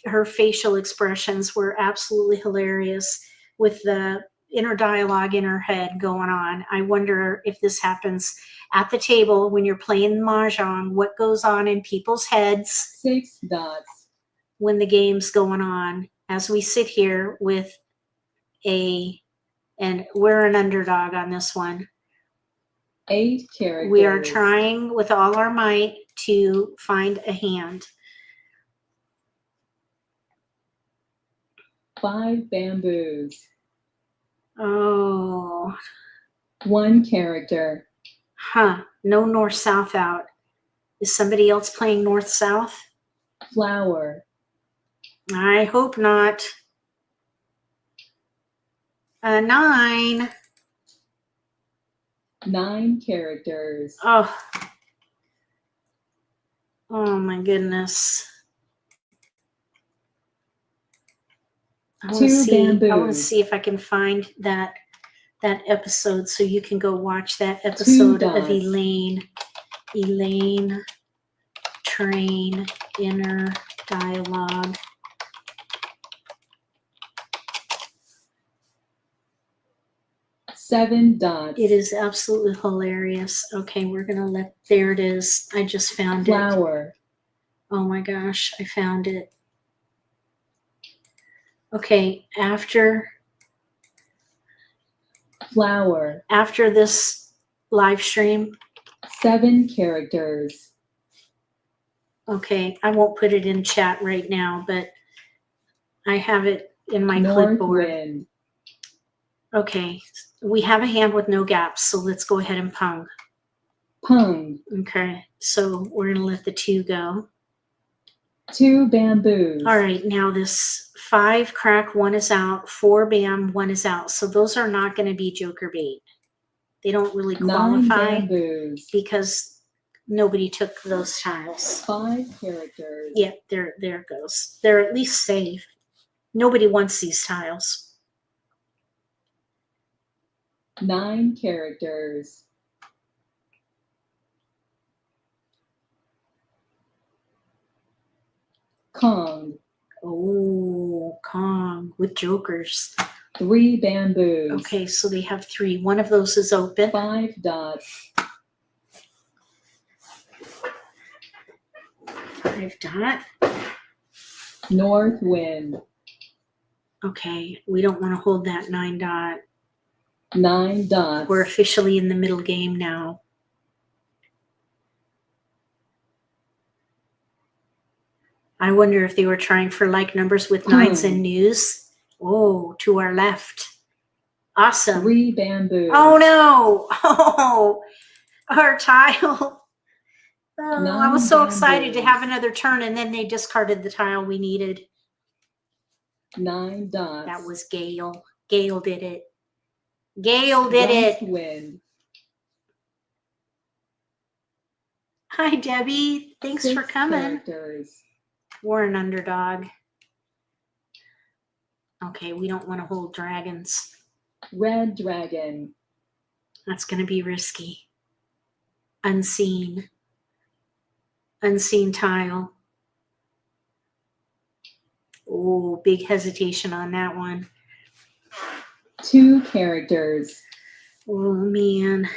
her facial expressions were absolutely hilarious with the inner dialogue in her head going on. I wonder if this happens at the table when you're playing Mahjong, what goes on in people's heads 6 dots. when the game's going on, as we sit here with and we're an underdog on this one. 8 characters. We are trying with all our might to find a hand. 5 bamboos. Oh, 1 character. no north-south out. Is somebody else playing north-south? Flower. I hope not. 9. 9 characters. Oh my goodness. I want to 2 see. I want to bamboos. see if I can find that episode so you can go watch that episode of dots. Elaine train inner dialogue. Seven dots. It is absolutely hilarious. Okay, we're gonna there it is. I just found it. Flower. Oh my gosh, I found it. Okay, after this live stream. 7 characters. Okay, I won't put it in chat right now, but I have it in my North clipboard. wind. Okay, we have a hand with no gaps, so let's go ahead and pung. Pung. Okay, so we're gonna let the 2 go. 2 bamboos. All right, now this 5 crack, 1 is out, 4 bam, 1 is out. So those are not going to be joker bait. They don't really 9 qualify bamboos. because nobody took those tiles. 5 characters. Yeah, there it goes. They're at least safe. Nobody wants these tiles. 9 characters. Kong. Oh, Kong with jokers. 3 bamboos. Okay, so they have 3. One of those is open. 5 dots. 5 dot. North wind. Okay, we don't want to hold that 9 dot. 9 dots. We're officially in the middle game now. I wonder if they were trying for like numbers with 9s and news. Oh, to our left. Awesome. 3 bamboos. Oh no. Oh, our tile. Oh, I was so excited to have another turn, and then they discarded the tile we needed. 9 dots. That was Gail. Gail did it. Gail did West it. wind. Hi, Debbie. Thanks 6 for coming. characters. We're an underdog. Okay, we don't want to hold dragons. Red dragon. That's going to be risky. Unseen. Unseen tile. Oh, big hesitation on that one. 2 characters. Oh, man.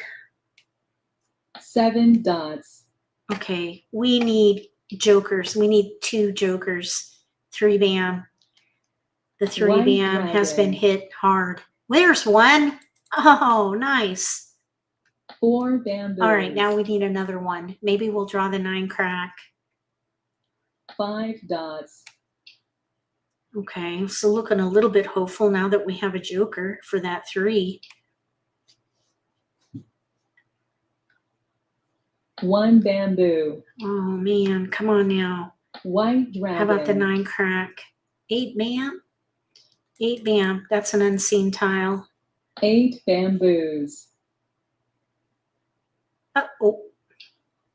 7 dots. Okay, we need jokers. We need 2 jokers. 3 bam. The 3 White bam has been dragon. hit hard. There's one. Oh, nice. 4 bamboos. All right, now we need another one. Maybe we'll draw the 9 crack. 5 dots. Okay, so looking a little bit hopeful now that we have a joker for that 3. 1 bamboo. Oh, man, come on now. White dragon. How about the 9 crack? 8 bam? 8 bam. That's an unseen tile. 8 bamboos.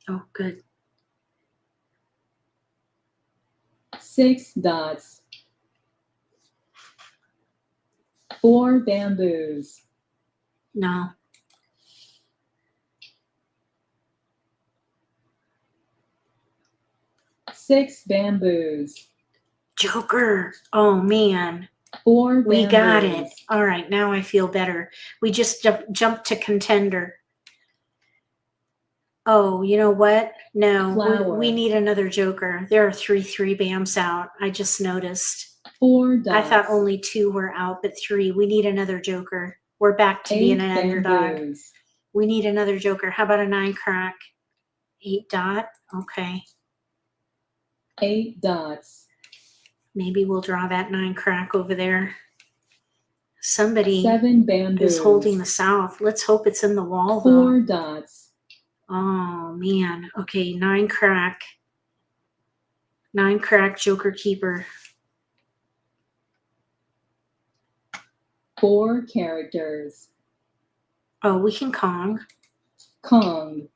Oh, good. 6 dots. 4 bamboos. No. Six bamboos. Joker. Oh, man. 4 bamboos. We got it. All right, now I feel better. We just jumped to contender. Oh, you know what? No, we need another joker. There are 3 bams out. I just noticed. 4 dots. I thought only 2 were out, but 3. We need another joker. We're back to being an underdog. We need another joker. How about a 9 crack? 8 dot. Okay. 8 dots. Maybe we'll draw that 9 crack over there. Somebody 7 bamboos. is holding the south. Let's hope it's in the wall, 4 though. dots. Oh, man. Okay, 9 crack. 9 crack, joker keeper. 4 characters. Oh, we can Kong. Kong.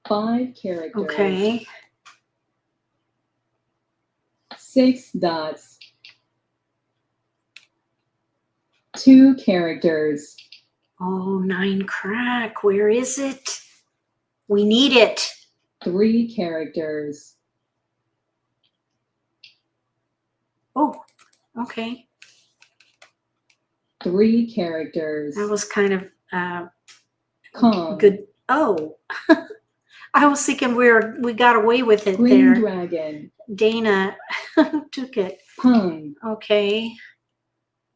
5 characters. Okay. 6 dots. 2 characters. Oh, 9 crack. Where is it? We need it. 3 characters. Oh, okay. 3 characters. That was kind of Kong. good. Oh, I was thinking we got away with it Green there. dragon. Dana took it. Pung. Okay.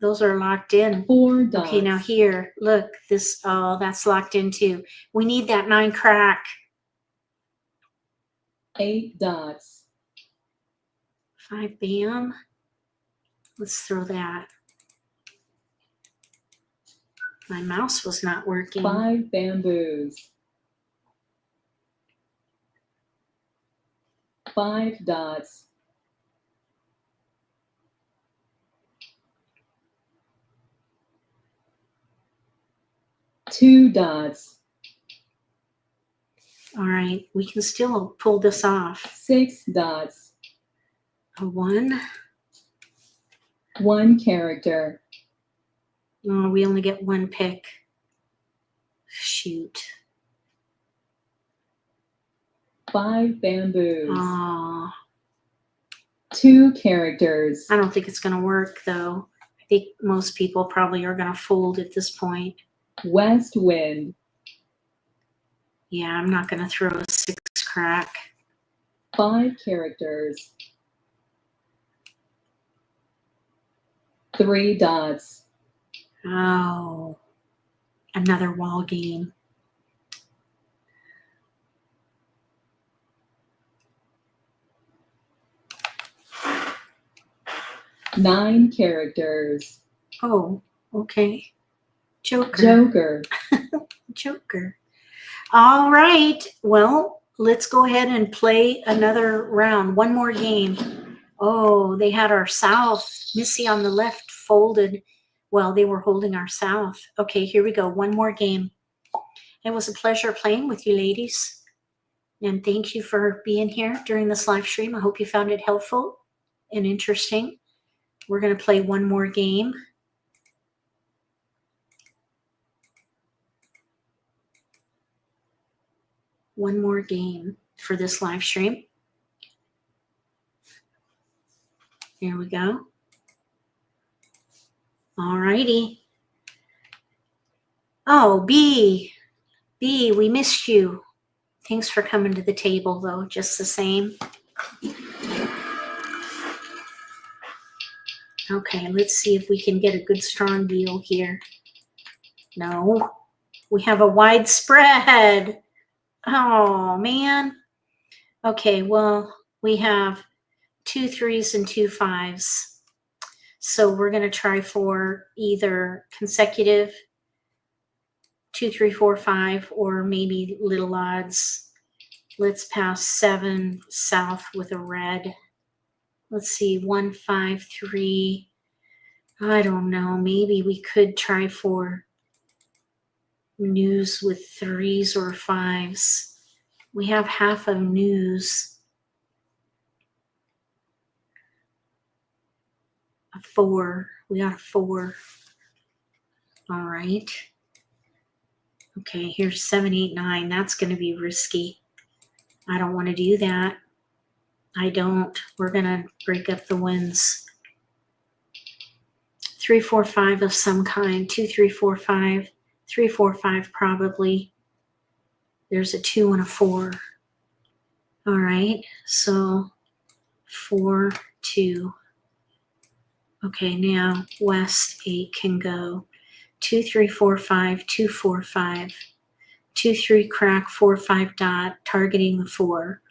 Those are locked in. 4 dots. Okay, now here, look, this, oh, that's locked in too. We need that 9 crack. 8 dots. 5 bam. Let's throw that. My mouse was not working. 5 bamboos. 5 dots. 2 dots. All right, we can still pull this off. 6 dots. A 1. 1 character. Oh, we only get 1 pick. Shoot. 5 bamboos. Oh, 2 characters. I don't think it's going to work, though. I think most people probably are going to fold at this point. West wind. Yeah, I'm not going to throw a 6 crack. 5 characters. 3 dots. Oh, another wall game. Nine characters. Oh, okay. Joker. Joker. Joker. All right. Well, let's go ahead and play another round. One more game. Oh, they had our south. Missy on the left folded while they were holding our south. Okay, here we go. One more game. It was a pleasure playing with you, ladies. And thank you for being here during this live stream. I hope you found it helpful and interesting. We're going to play one more game. One more game for this live stream. Here we go. All righty. Oh, B, we missed you. Thanks for coming to the table, though, just the same. Okay, let's see if we can get a good, strong deal here. No, we have a wide spread. Oh, man. Okay, well, we have 2 3s and 2 5s. So we're going to try for either consecutive 2 3 4 5 or maybe little odds. Let's pass 7 south with a red. Let's see, 1 5 3. I don't know. Maybe we could try for news with 3s or 5s. We have half of news. A 4. We got a 4. All right. Okay, here's 7 8 9. That's going to be risky. I don't want to do that. I don't. We're going to break up the wins. 3 4 5 of some kind. 2 3 4 5. 3 4 5 probably. There's a 2 and a 4. All right, so 4 2. Okay, now west 8 can go. 2 3 4 5. 2 4 5. 2 3 crack 4 5 dot, targeting the 4.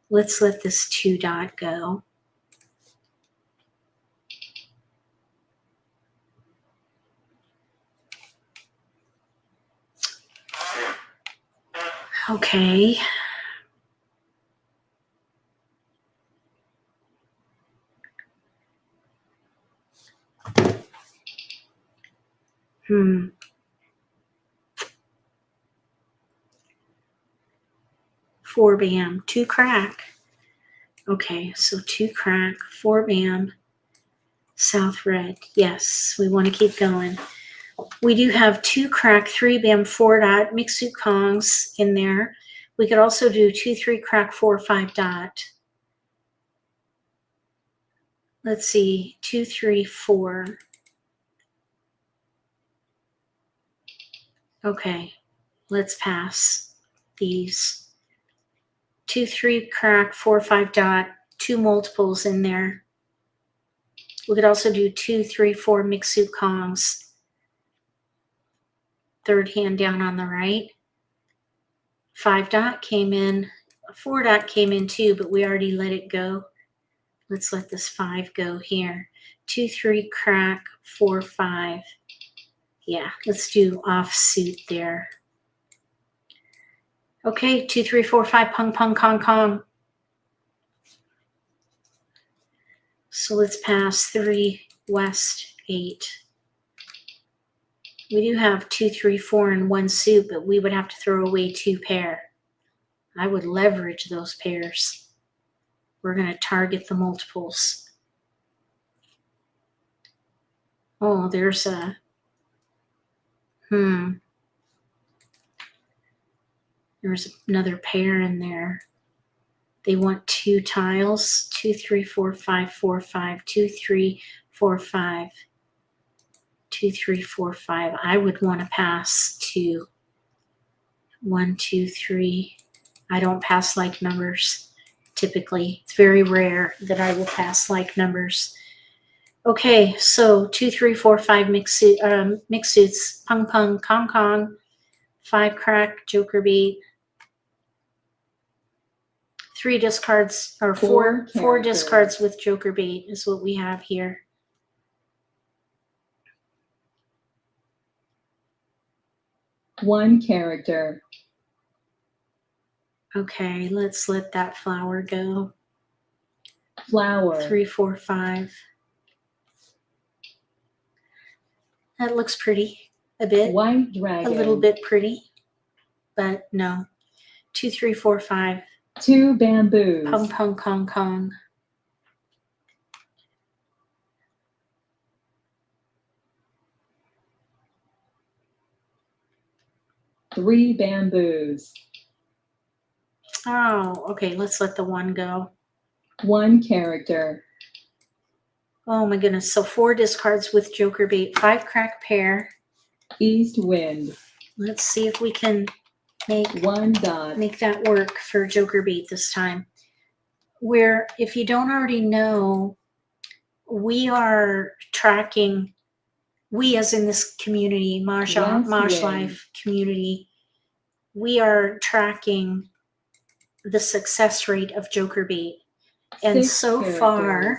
Let's let this 2 dot go. Okay. Hmm. 4 bam, 2 crack. Okay, so 2 crack, 4 bam, south red. Yes, we want to keep going. We do have 2 crack, 3 bam, 4 dot, mixed suit kongs in there. We could also do 2 3 crack, 4 5 dot. Let's see, 2 3 4. Okay, let's pass these. 2 3 crack, 4 5 dot, 2 multiples in there. We could also do 2 3 4 mixed suit kongs. Third hand down on the right. 5 dot came in. 4 dot came in too, but we already let it go. Let's let this 5 go here. 2 3 crack, 4 5. Yeah, let's do offsuit there. Okay, 2 3 4 5 pung pung kong kong. So let's pass 3 west 8. We do have 2 3 4 and 1 suit, but we would have to throw away 2 pair. I would leverage those pairs. We're going to target the multiples. Oh, there's a there's another pair in there. They want 2 tiles. 2 3 4 5 4 5. 2 3 4 5. 2 3 4 5. I would want to pass 2. 1 2 3. I don't pass like numbers typically. It's very rare that I will pass like numbers. Okay, so 2 3 4 5 mixed suits. Pung pung kong kong. 5 crack joker bait. 3 discards, or four discards with joker bait is what we have here. One character. Okay, let's let that flower go. Flower. 3, 4, 5. That looks pretty. A bit. White dragon. A little bit pretty. But no. 2, 3, 4, 5. 2 bamboos. Pong, pong, kong, kong. Three bamboos. Oh, okay. Let's let the 1 go. 1 character. Oh my goodness. So 4 discards with joker bait. 5 crack pair. East wind. Let's see if we can make 1 dot. make that work for joker bait this time. Where, if you don't already know, we are tracking, we as in this community, MAHJLIFE community, we are tracking the success rate of joker bait. And 6 so characters. far,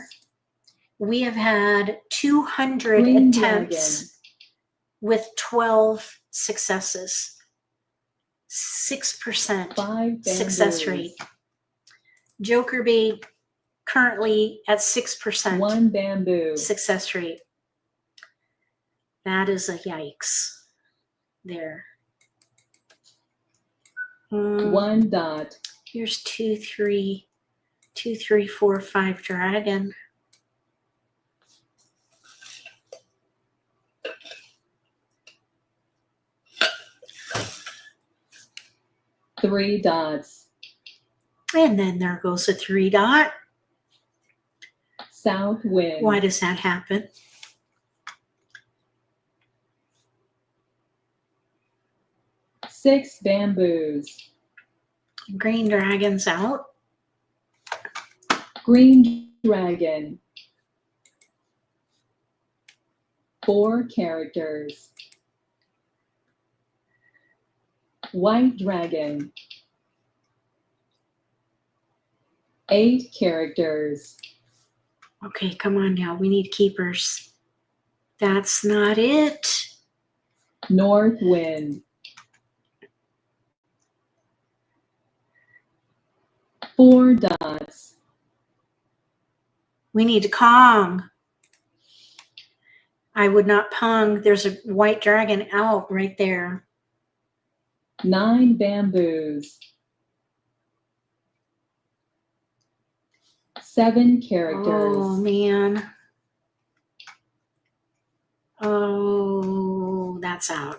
we have had 200 Green attempts dragon. with 12 successes. 6% 5 success bamboos. rate. Joker bait currently at 6% 1 bamboo. success rate. That is a yikes there. 1 dot. Here's 2, 3, 4, 5 dragon. Three dots. And then there goes a 3 dot. South wind. Why does that happen? Six bamboos. Green dragon's out. Green dragon. 4 characters. White dragon. 8 characters. Okay, come on now. We need keepers. That's not it. North wind. 4 dots. We need to Kong. I would not pong. There's a white dragon out right there. 9 bamboos. 7 characters. Oh, man. Oh, that's out.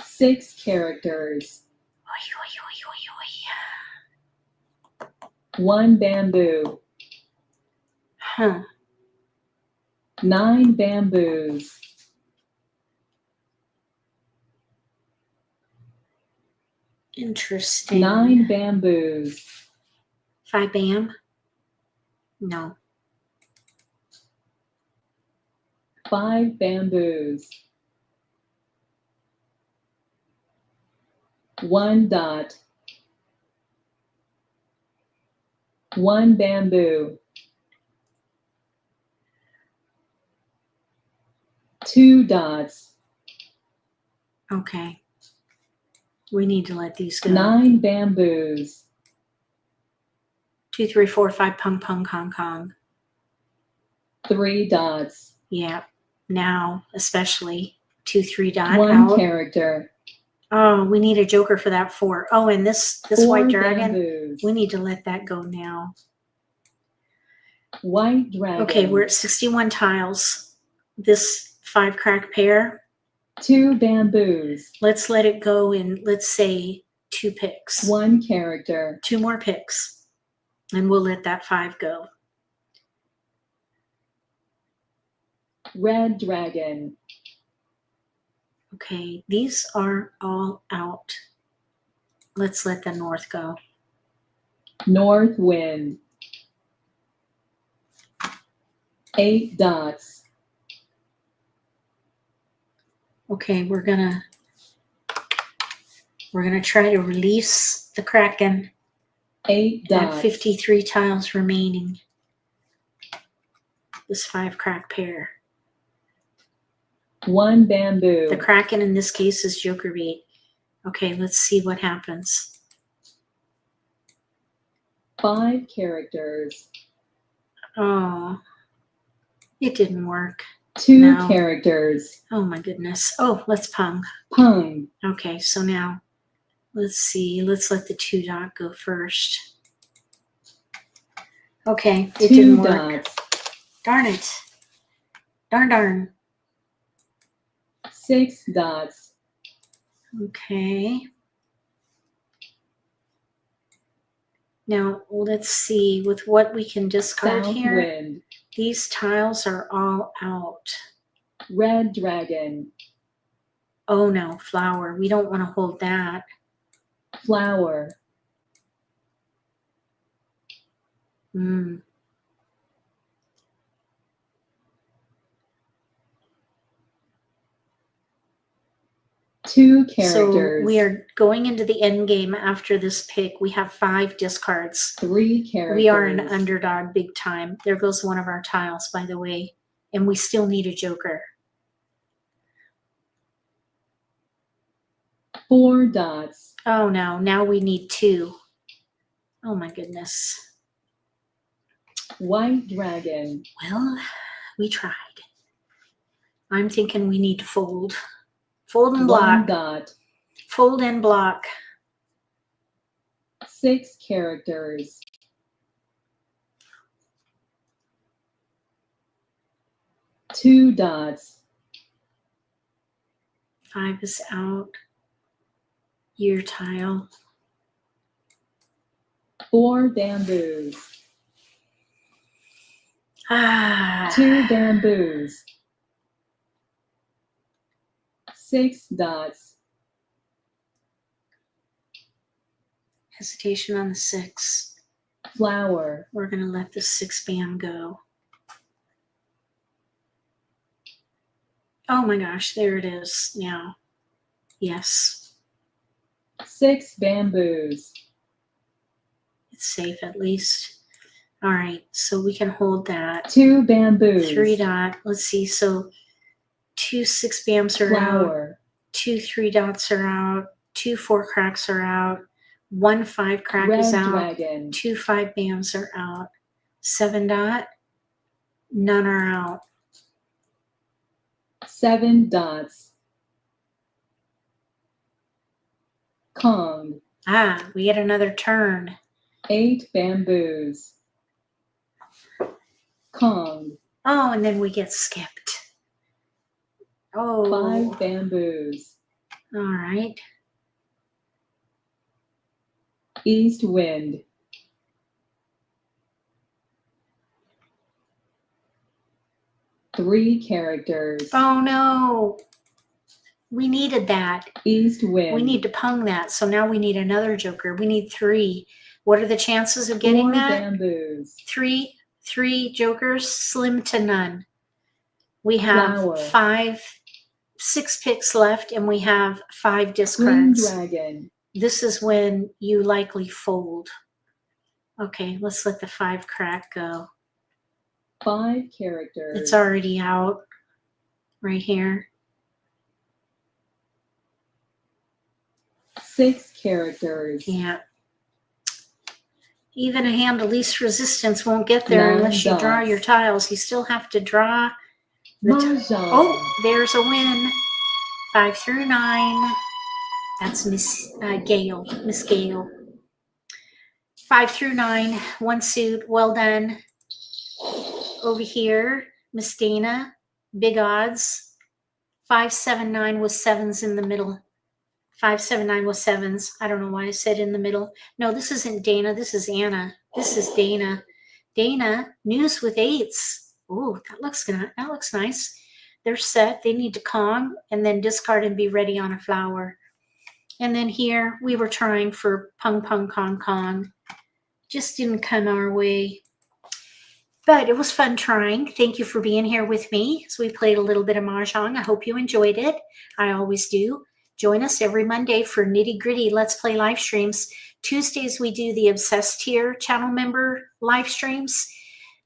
6 characters. Oy, oy, oy, oy, oy. 1 bamboo. Huh. 9 bamboos. Interesting. 9 bamboos. 5 bam? No. 5 bamboos. 1 dot. 1 bamboo. 2 dots. Okay. We need to let these go. 9 bamboos. 2, 3, 4, 5 pong, pong, kong, kong. 3 dots. Yeah. Now, especially 2, 3 dot 1 out. character. Oh, we need a joker for that 4. Oh, and this 4 white dragon, bamboos. we need to let that go now. White dragon. Okay, we're at 61 tiles. This 5 crack pair. 2 bamboos. Let's let it go in, let's say, 2 picks. 1 character. 2 more picks. And we'll let that 5 go. Red dragon. Okay, these are all out. Let's let the north go. North wind. 8 dots. Okay, we're gonna try to release the Kraken 8 dots. at 53 tiles remaining. This 5 crack pair. 1 bamboo. The Kraken in this case is joker bait. Okay, let's see what happens. 5 characters. Oh, it didn't work. 2 No. characters. Oh my goodness. Oh, let's pung. Pung. Okay, so now let's see. Let's let the 2 dot go first. Okay, it 2 didn't work. dots. Darn it. Darn. 6 dots. Okay. Now, let's see with what we can discard South here. wind. These tiles are all out. Red dragon. Oh no, flower. We don't want to hold that. Flower. Mm. Two characters. So we are going into the end game after this pick. We have 5 discards. 3 characters. We are an underdog big time. There goes one of our tiles, by the way. And we still need a joker. 4 dots. Oh no, now we need 2. Oh my goodness. White dragon. Well, we tried. I'm thinking we need to fold. Fold and 1 block. dot. Fold and block. 6 characters. 2 dots. 5 is out. Your tile. 4 bamboos. 2 Ah. bamboos. 6 dots. Hesitation on the 6. Flower. We're going to let the 6 bam go. Oh my gosh, there it is now. Yes. 6 bamboos. It's safe at least. All right, so we can hold that. 2 bamboos. 3 dot. Let's see. So 2 6 bams are Flower. out. 2 3 dots are out. 2 4 cracks are out. 1 5 crack Red is out. dragon. 2 5 bams are out. 7 dot. None are out. 7 dots. Kong. Ah, we get another turn. 8 bamboos. Kong. Oh, and then we get skipped. Oh. 5 bamboos. All right. East wind. 3 characters. Oh no. We needed that. East wind. We need to pung that. So now we need another joker. We need 3. What are the chances of getting 4 that? bamboos. 3 jokers, slim to none. We have Flower. 6 picks left, and we have 5 Green discards. dragon. This is when you likely fold. Okay, let's let the 5 crack go. 5 characters. It's already out right here. 6 characters. Yeah. Even a hand of least resistance won't get there 9 unless you draw dots. your tiles. You still have to draw the Mahjong. Oh, there's a win. 5 through 9. That's Miss Gale. Miss Gale. 5 through 9. 1 suit. Well done. Over here, Miss Dana. Big odds. 5 7 9 with 7s in the middle. 5 7 9 with 7s. I don't know why I said in the middle. No, this isn't Dana. This is Anna. This is Dana. Dana, news with 8s. Ooh, that looks good. That looks nice. They're set. They need to Kong and then discard and be ready on a flower. And then here we were trying for pung pung kong kong. Just didn't come our way. But it was fun trying. Thank you for being here with me as we played a little bit of Mahjong. I hope you enjoyed it. I always do. Join us every Monday for Nitty-Gritty Let's Play live streams. Tuesdays we do the Obsessed Tier channel member live streams.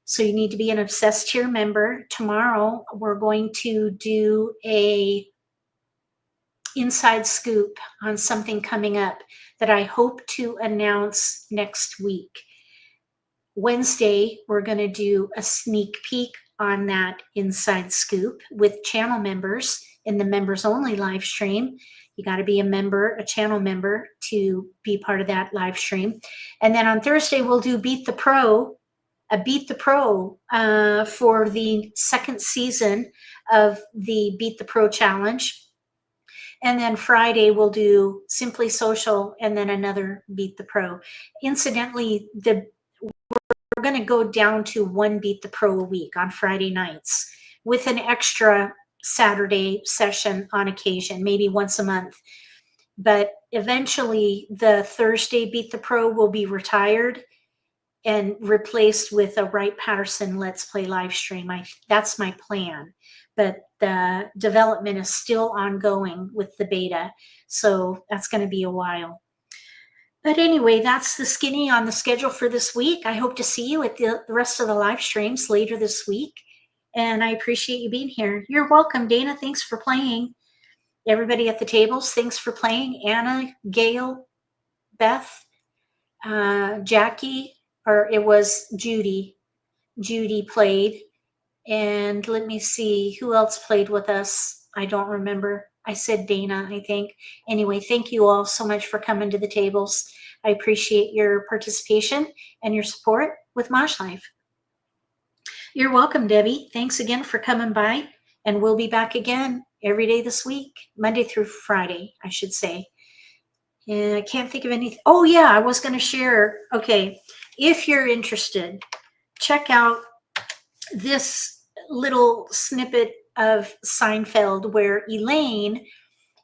So you need to be an Obsessed Tier member. Tomorrow we're going to do a inside scoop on something coming up that I hope to announce next week. Wednesday, we're going to do a sneak peek on that inside scoop with channel members in the members only live stream. You got to be a member, a channel member, to be part of that live stream. And then on Thursday, we'll do Beat the Pro, for the second season of the Beat the Pro challenge. And then Friday, we'll do Simply Social and then another Beat the Pro. Incidentally, we're going to go down to one Beat the Pro a week on Friday nights with an extra Saturday session on occasion, maybe once a month. But eventually, the Thursday Beat the Pro will be retired and replaced with a Wright Patterson Let's Play live stream. That's my plan. But the development is still ongoing with the beta. So that's going to be a while. But anyway, that's the skinny on the schedule for this week. I hope to see you at the rest of the live streams later this week. And I appreciate you being here. You're welcome, Dana. Thanks for playing. Everybody at the tables, thanks for playing. Anna, Gail, Beth, Jackie, or it was Judy. Judy played. And let me see who else played with us. I don't remember. I said Dana, I think. Anyway, thank you all so much for coming to the tables. I appreciate your participation and your support with MAHJLIFE. You're welcome, Debbie. Thanks again for coming by. And we'll be back again every day this week, Monday through Friday, I should say. And I can't think of anything. Oh, yeah, I was going to share. Okay, if you're interested, check out this little snippet of Seinfeld where Elaine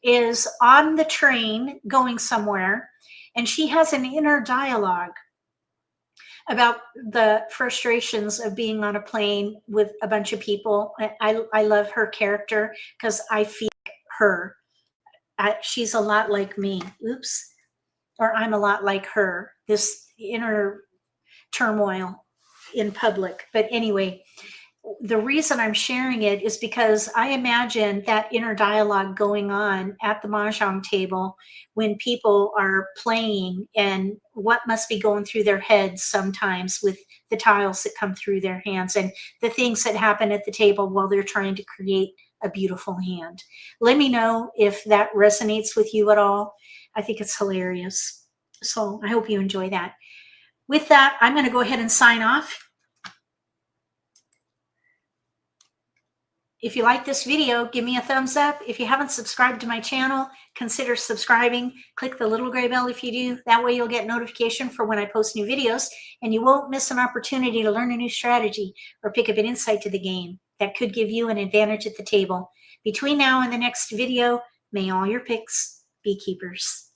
is on the train going somewhere, and she has an inner dialogue about the frustrations of being on a plane with a bunch of people. I love her character because I feel her. She's a lot like me. Oops. Or I'm a lot like her. This inner turmoil in public. But anyway, the reason I'm sharing it is because I imagine that inner dialogue going on at the Mahjong table when people are playing, and what must be going through their heads sometimes with the tiles that come through their hands and the things that happen at the table while they're trying to create a beautiful hand. Let me know if that resonates with you at all. I think it's hilarious. So I hope you enjoy that. With that, I'm going to go ahead and sign off. If you like this video, give me a thumbs up. If you haven't subscribed to my channel, consider subscribing. Click the little gray bell if you do. That way you'll get notification for when I post new videos, and you won't miss an opportunity to learn a new strategy or pick up an insight to the game that could give you an advantage at the table. Between now and the next video, may all your picks be keepers.